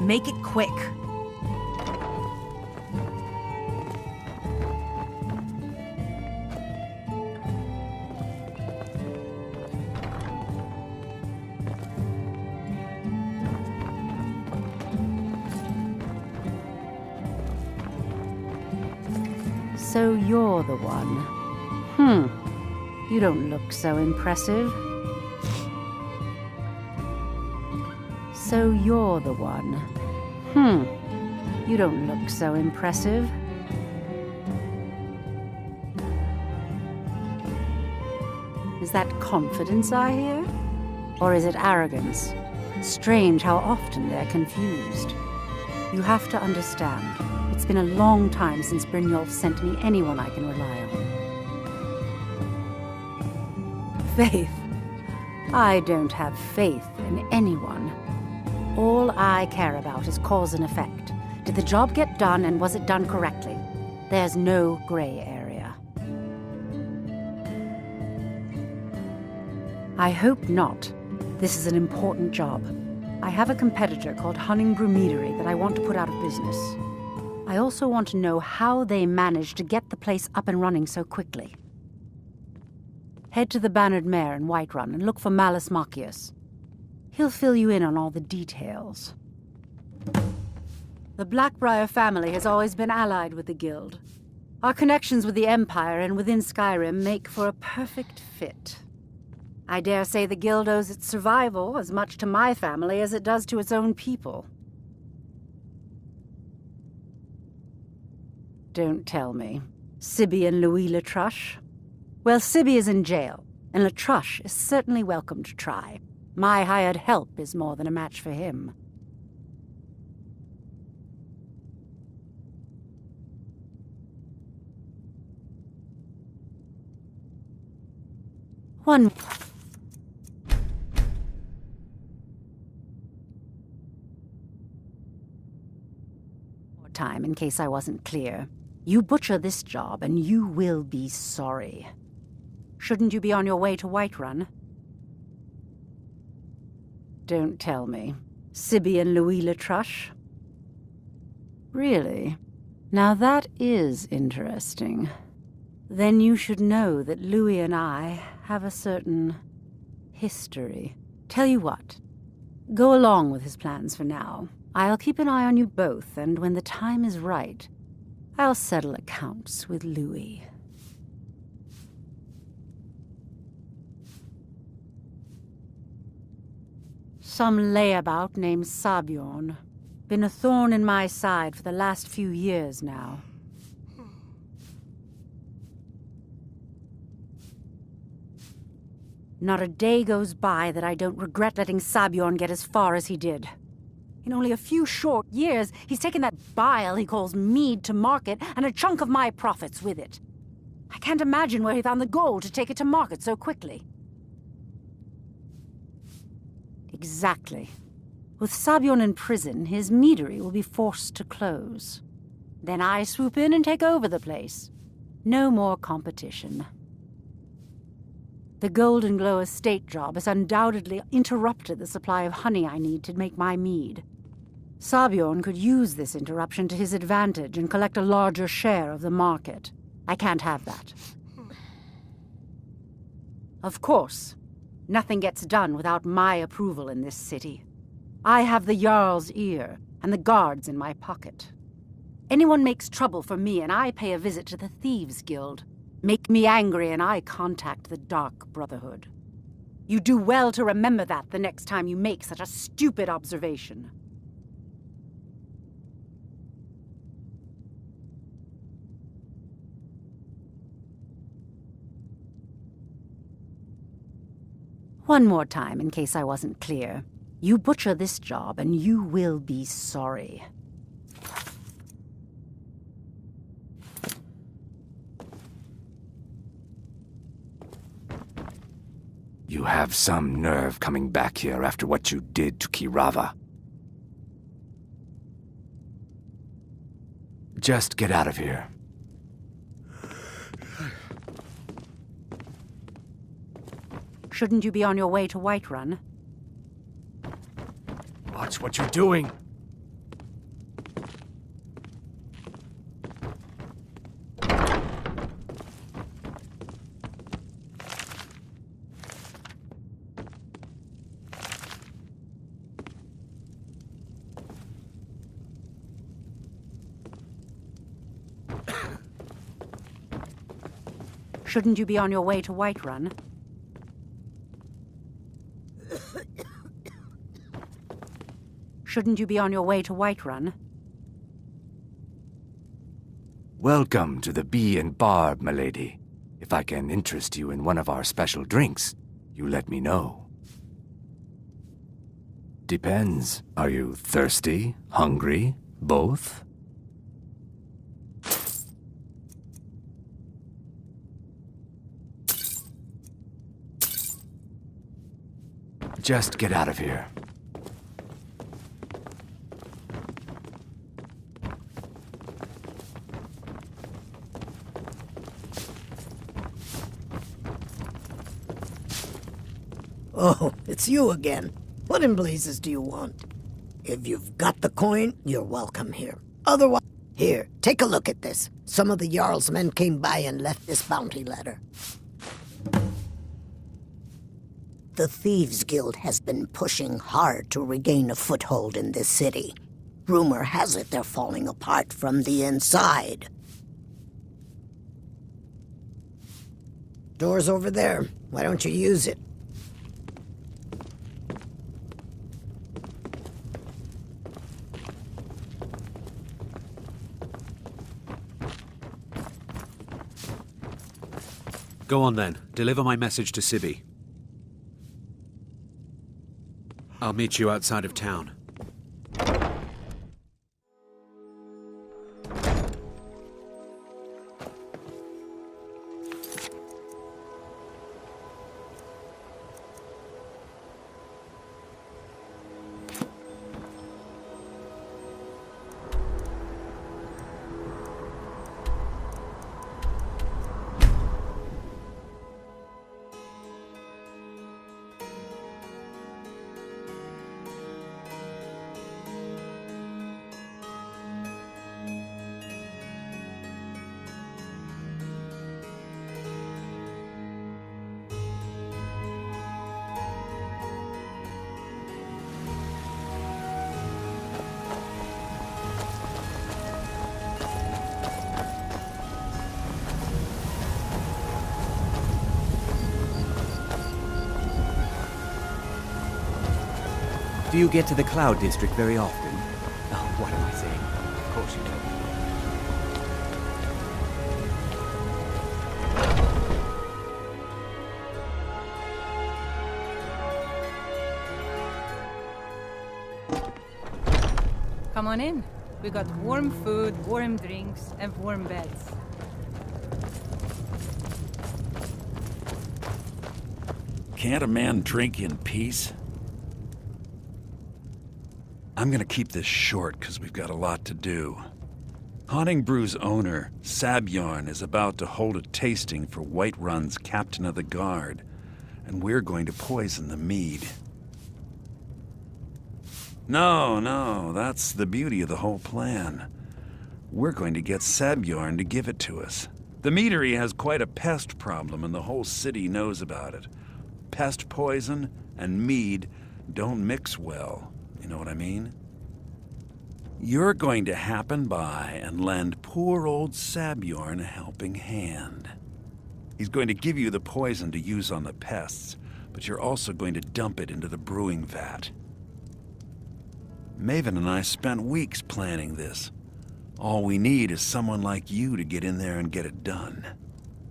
Make it quick. So you're the one. You don't look so impressive. So you're the one. You don't look so impressive. Is that confidence I hear? Or is it arrogance? Strange how often they're confused. You have to understand. It's been a long time since Brynjolf sent me anyone I can rely on. Faith? I don't have faith in anyone. All I care about is cause and effect. Did the job get done, and was it done correctly? There's no gray area. I hope not. This is an important job. I have a competitor called Hunningbrew Meadery that I want to put out of business. I also want to know how they managed to get the place up and running so quickly. Head to the Bannered Mare in Whiterun and look for Malus Machius. He'll fill you in on all the details. The Blackbriar family has always been allied with the Guild. Our connections with the Empire and within Skyrim make for a perfect fit. I dare say the Guild owes its survival as much to my family as it does to its own people. Don't tell me. Sibby and Louis Latruche? Well, Sibby is in jail, and Latruche is certainly welcome to try. My hired help is more than a match for him. One more time, in case I wasn't clear. You butcher this job, and you will be sorry. Shouldn't you be on your way to Whiterun? Don't tell me. Sibby and Louis Latruche? Really? Now that is interesting. Then you should know that Louis and I have a certain history. Tell you what, go along with his plans for now. I'll keep an eye on you both, and when the time is right, I'll settle accounts with Louis. Some layabout named Sabjorn. Been a thorn in my side for the last few years now. Not a day goes by that I don't regret letting Sabjorn get as far as he did. In only a few short years, he's taken that bile he calls mead to market, and a chunk of my profits with it. I can't imagine where he found the gold to take it to market so quickly. Exactly. With Sabjorn in prison, his meadery will be forced to close. Then I swoop in and take over the place. No more competition. The Golden Glow estate job has undoubtedly interrupted the supply of honey I need to make my mead. Sabjorn could use this interruption to his advantage and collect a larger share of the market. I can't have that. Of course, nothing gets done without my approval in this city. I have the Jarl's ear and the guards in my pocket. Anyone makes trouble for me and I pay a visit to the Thieves' Guild. Make me angry and I contact the Dark Brotherhood. You do well to remember that the next time you make such a stupid observation. One more time, in case I wasn't clear. You butcher this job, and you will be sorry. You have some nerve coming back here after what you did to Kirava. Just get out of here. Shouldn't you be on your way to Whiterun? Watch what you're doing. Shouldn't you be on your way to Whiterun? Shouldn't you be on your way to Whiterun? Welcome to the Bee and Barb, milady. If I can interest you in one of our special drinks, you let me know. Depends. Are you thirsty? Hungry? Both? Just get out of here. Oh, it's you again. What in blazes do you want? If you've got the coin, you're welcome here. Otherwise, here, take a look at this. Some of the Jarl's men came by and left this bounty letter. The Thieves' Guild has been pushing hard to regain a foothold in this city. Rumor has it they're falling apart from the inside. Door's over there. Why don't you use it? Go on then. Deliver my message to Sibby. I'll meet you outside of town. Do you get to the Cloud District very often? Oh, what am I saying? Of course you do. Come on in. We got warm food, warm drinks, and warm beds. Can't a man drink in peace? I'm gonna keep this short, because we've got a lot to do. Haunting Brew's owner, Sabjorn, is about to hold a tasting for Whiterun's Captain of the Guard, and we're going to poison the mead. No, that's the beauty of the whole plan. We're going to get Sabjorn to give it to us. The meadery has quite a pest problem, and the whole city knows about it. Pest poison and mead don't mix well. You know what I mean? You're going to happen by and lend poor old Sabjorn a helping hand. He's going to give you the poison to use on the pests, but you're also going to dump it into the brewing vat. Maven and I spent weeks planning this. All we need is someone like you to get in there and get it done.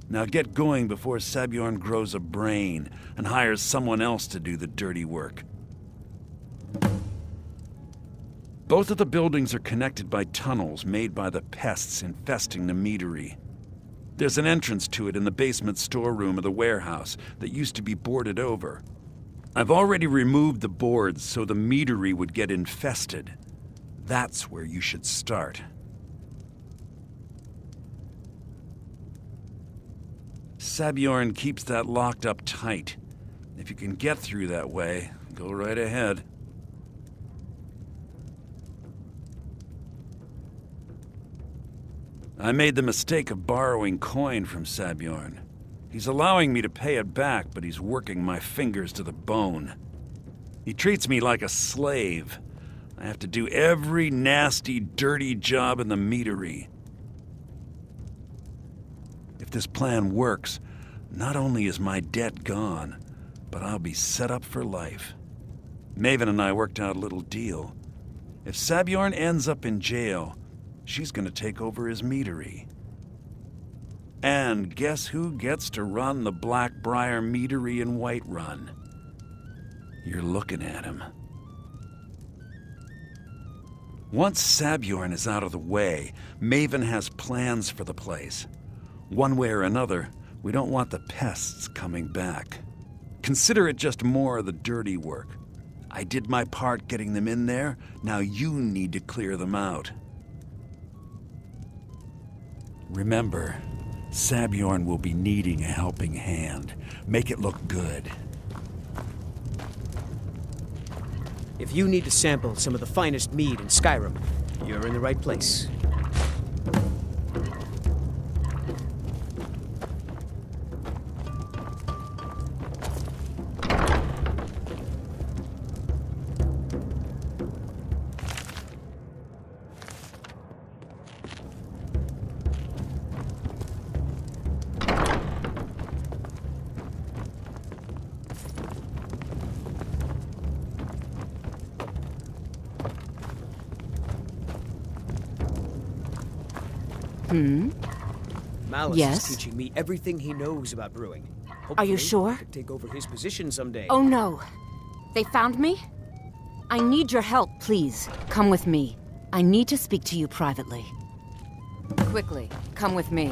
Now get going before Sabjorn grows a brain and hires someone else to do the dirty work. Both of the buildings are connected by tunnels made by the pests infesting the meadery. There's an entrance to it in the basement storeroom of the warehouse that used to be boarded over. I've already removed the boards so the meadery would get infested. That's where you should start. Sabjorn keeps that locked up tight. If you can get through that way, go right ahead. I made the mistake of borrowing coin from Sabjorn. He's allowing me to pay it back, but he's working my fingers to the bone. He treats me like a slave. I have to do every nasty, dirty job in the meadery. If this plan works, not only is my debt gone, but I'll be set up for life. Maven and I worked out a little deal. If Sabjorn ends up in jail, she's gonna take over his meadery. And guess who gets to run the Blackbriar meadery in Whiterun? You're looking at him. Once Sabjorn is out of the way, Maven has plans for the place. One way or another, we don't want the pests coming back. Consider it just more of the dirty work. I did my part getting them in there, now you need to clear them out. Remember, Sabjorn will be needing a helping hand. Make it look good. If you need to sample some of the finest mead in Skyrim, you're in the right place. Malice Yes? is teaching me everything he knows about brewing. Are you Hopefully, sure? I could take over his position someday. Oh no. They found me? I need your help, please. Come with me. I need to speak to you privately. Quickly, come with me.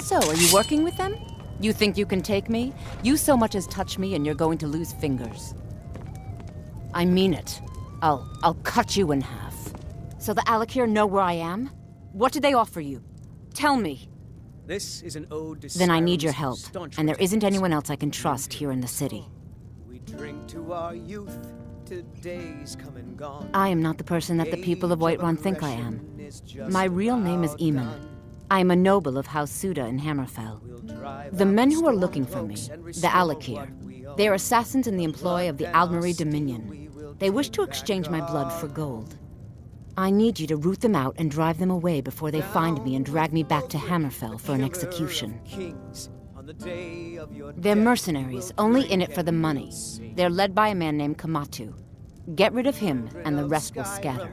So, are you working with them? You think you can take me? You so much as touch me and you're going to lose fingers. I mean it. I'll cut you in half. So the Alakir know where I am? What did they offer you? Tell me. This is an ode to Then I need your Skyrim's help, staunch and there isn't retainers. anyone else I can trust here in the city. We drink to our youth, to days come and gone. I am not the person that the people of Whiterun think I am. My real name is Eamon. I am a noble of House Suda in Hammerfell. The men who are looking for me, the Alakir, they are assassins in the employ of the Aldmeri Dominion. They wish to exchange my blood for gold. I need you to root them out and drive them away before they find me and drag me back to Hammerfell for an execution. They're mercenaries, only in it for the money. They're led by a man named Kamatu. Get rid of him, and the rest will scatter.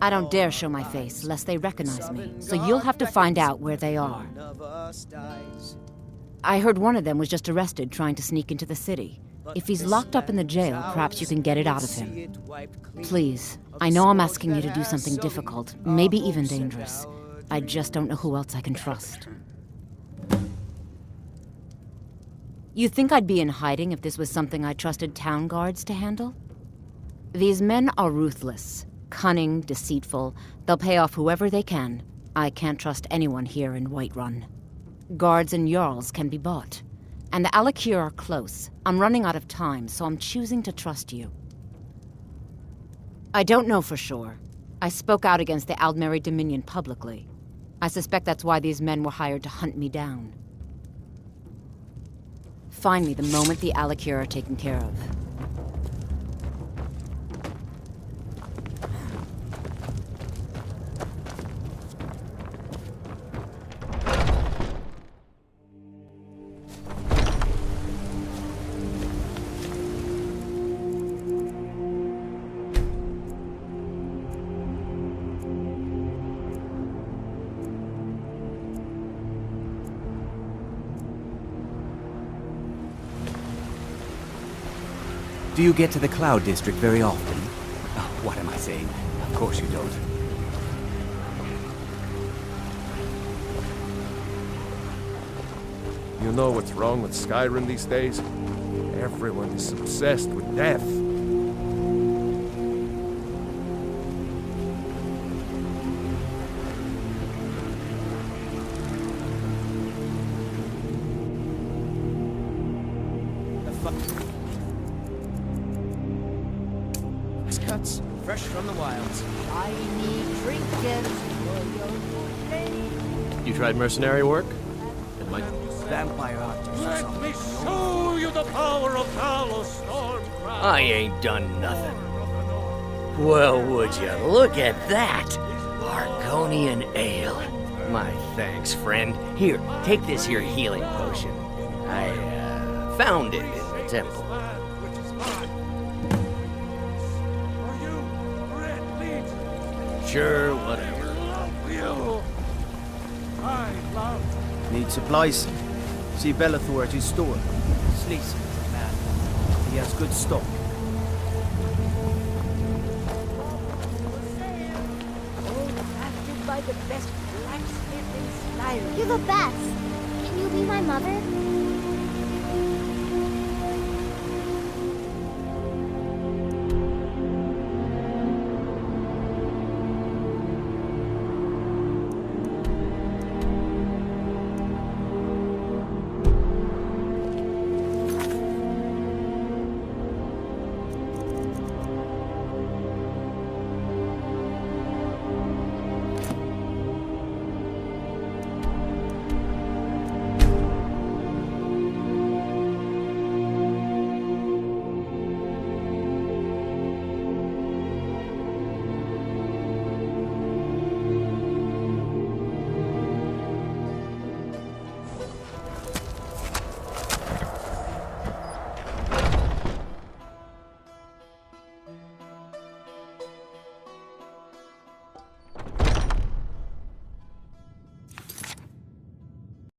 I don't dare show my face, lest they recognize me, so you'll have to find out where they are. I heard one of them was just arrested trying to sneak into the city. If he's locked up in the jail, perhaps you can get it out of him. Please, I know I'm asking you to do something difficult, maybe even dangerous. I just don't know who else I can trust. You think I'd be in hiding if this was something I trusted town guards to handle? These men are ruthless, cunning, deceitful. They'll pay off whoever they can. I can't trust anyone here in Whiterun. Guards and Jarls can be bought. And the Alakir are close. I'm running out of time, so I'm choosing to trust you. I don't know for sure. I spoke out against the Aldmeri Dominion publicly. I suspect that's why these men were hired to hunt me down. Find me the moment the Alakir are taken care of. Do you get to the Cloud District very often? Oh, what am I saying? Of course you don't. You know what's wrong with Skyrim these days? Everyone is obsessed with death. Cuts, fresh from the wilds. I need trinkets for your blade. You tried mercenary work? It might... Vampire hunters or Let something. me show you the power of Talos Stormcrown. I ain't done nothing. Well, would you look at that? Argonian ale. My thanks, friend. Here, take this here healing potion. I, found it in the temple. Sure, whatever. Need supplies? See Bellathor at his store. Sleazy, man. He has good stock. Crafted by the best blacksmith in Skyrim. You're the best. Can you be my mother?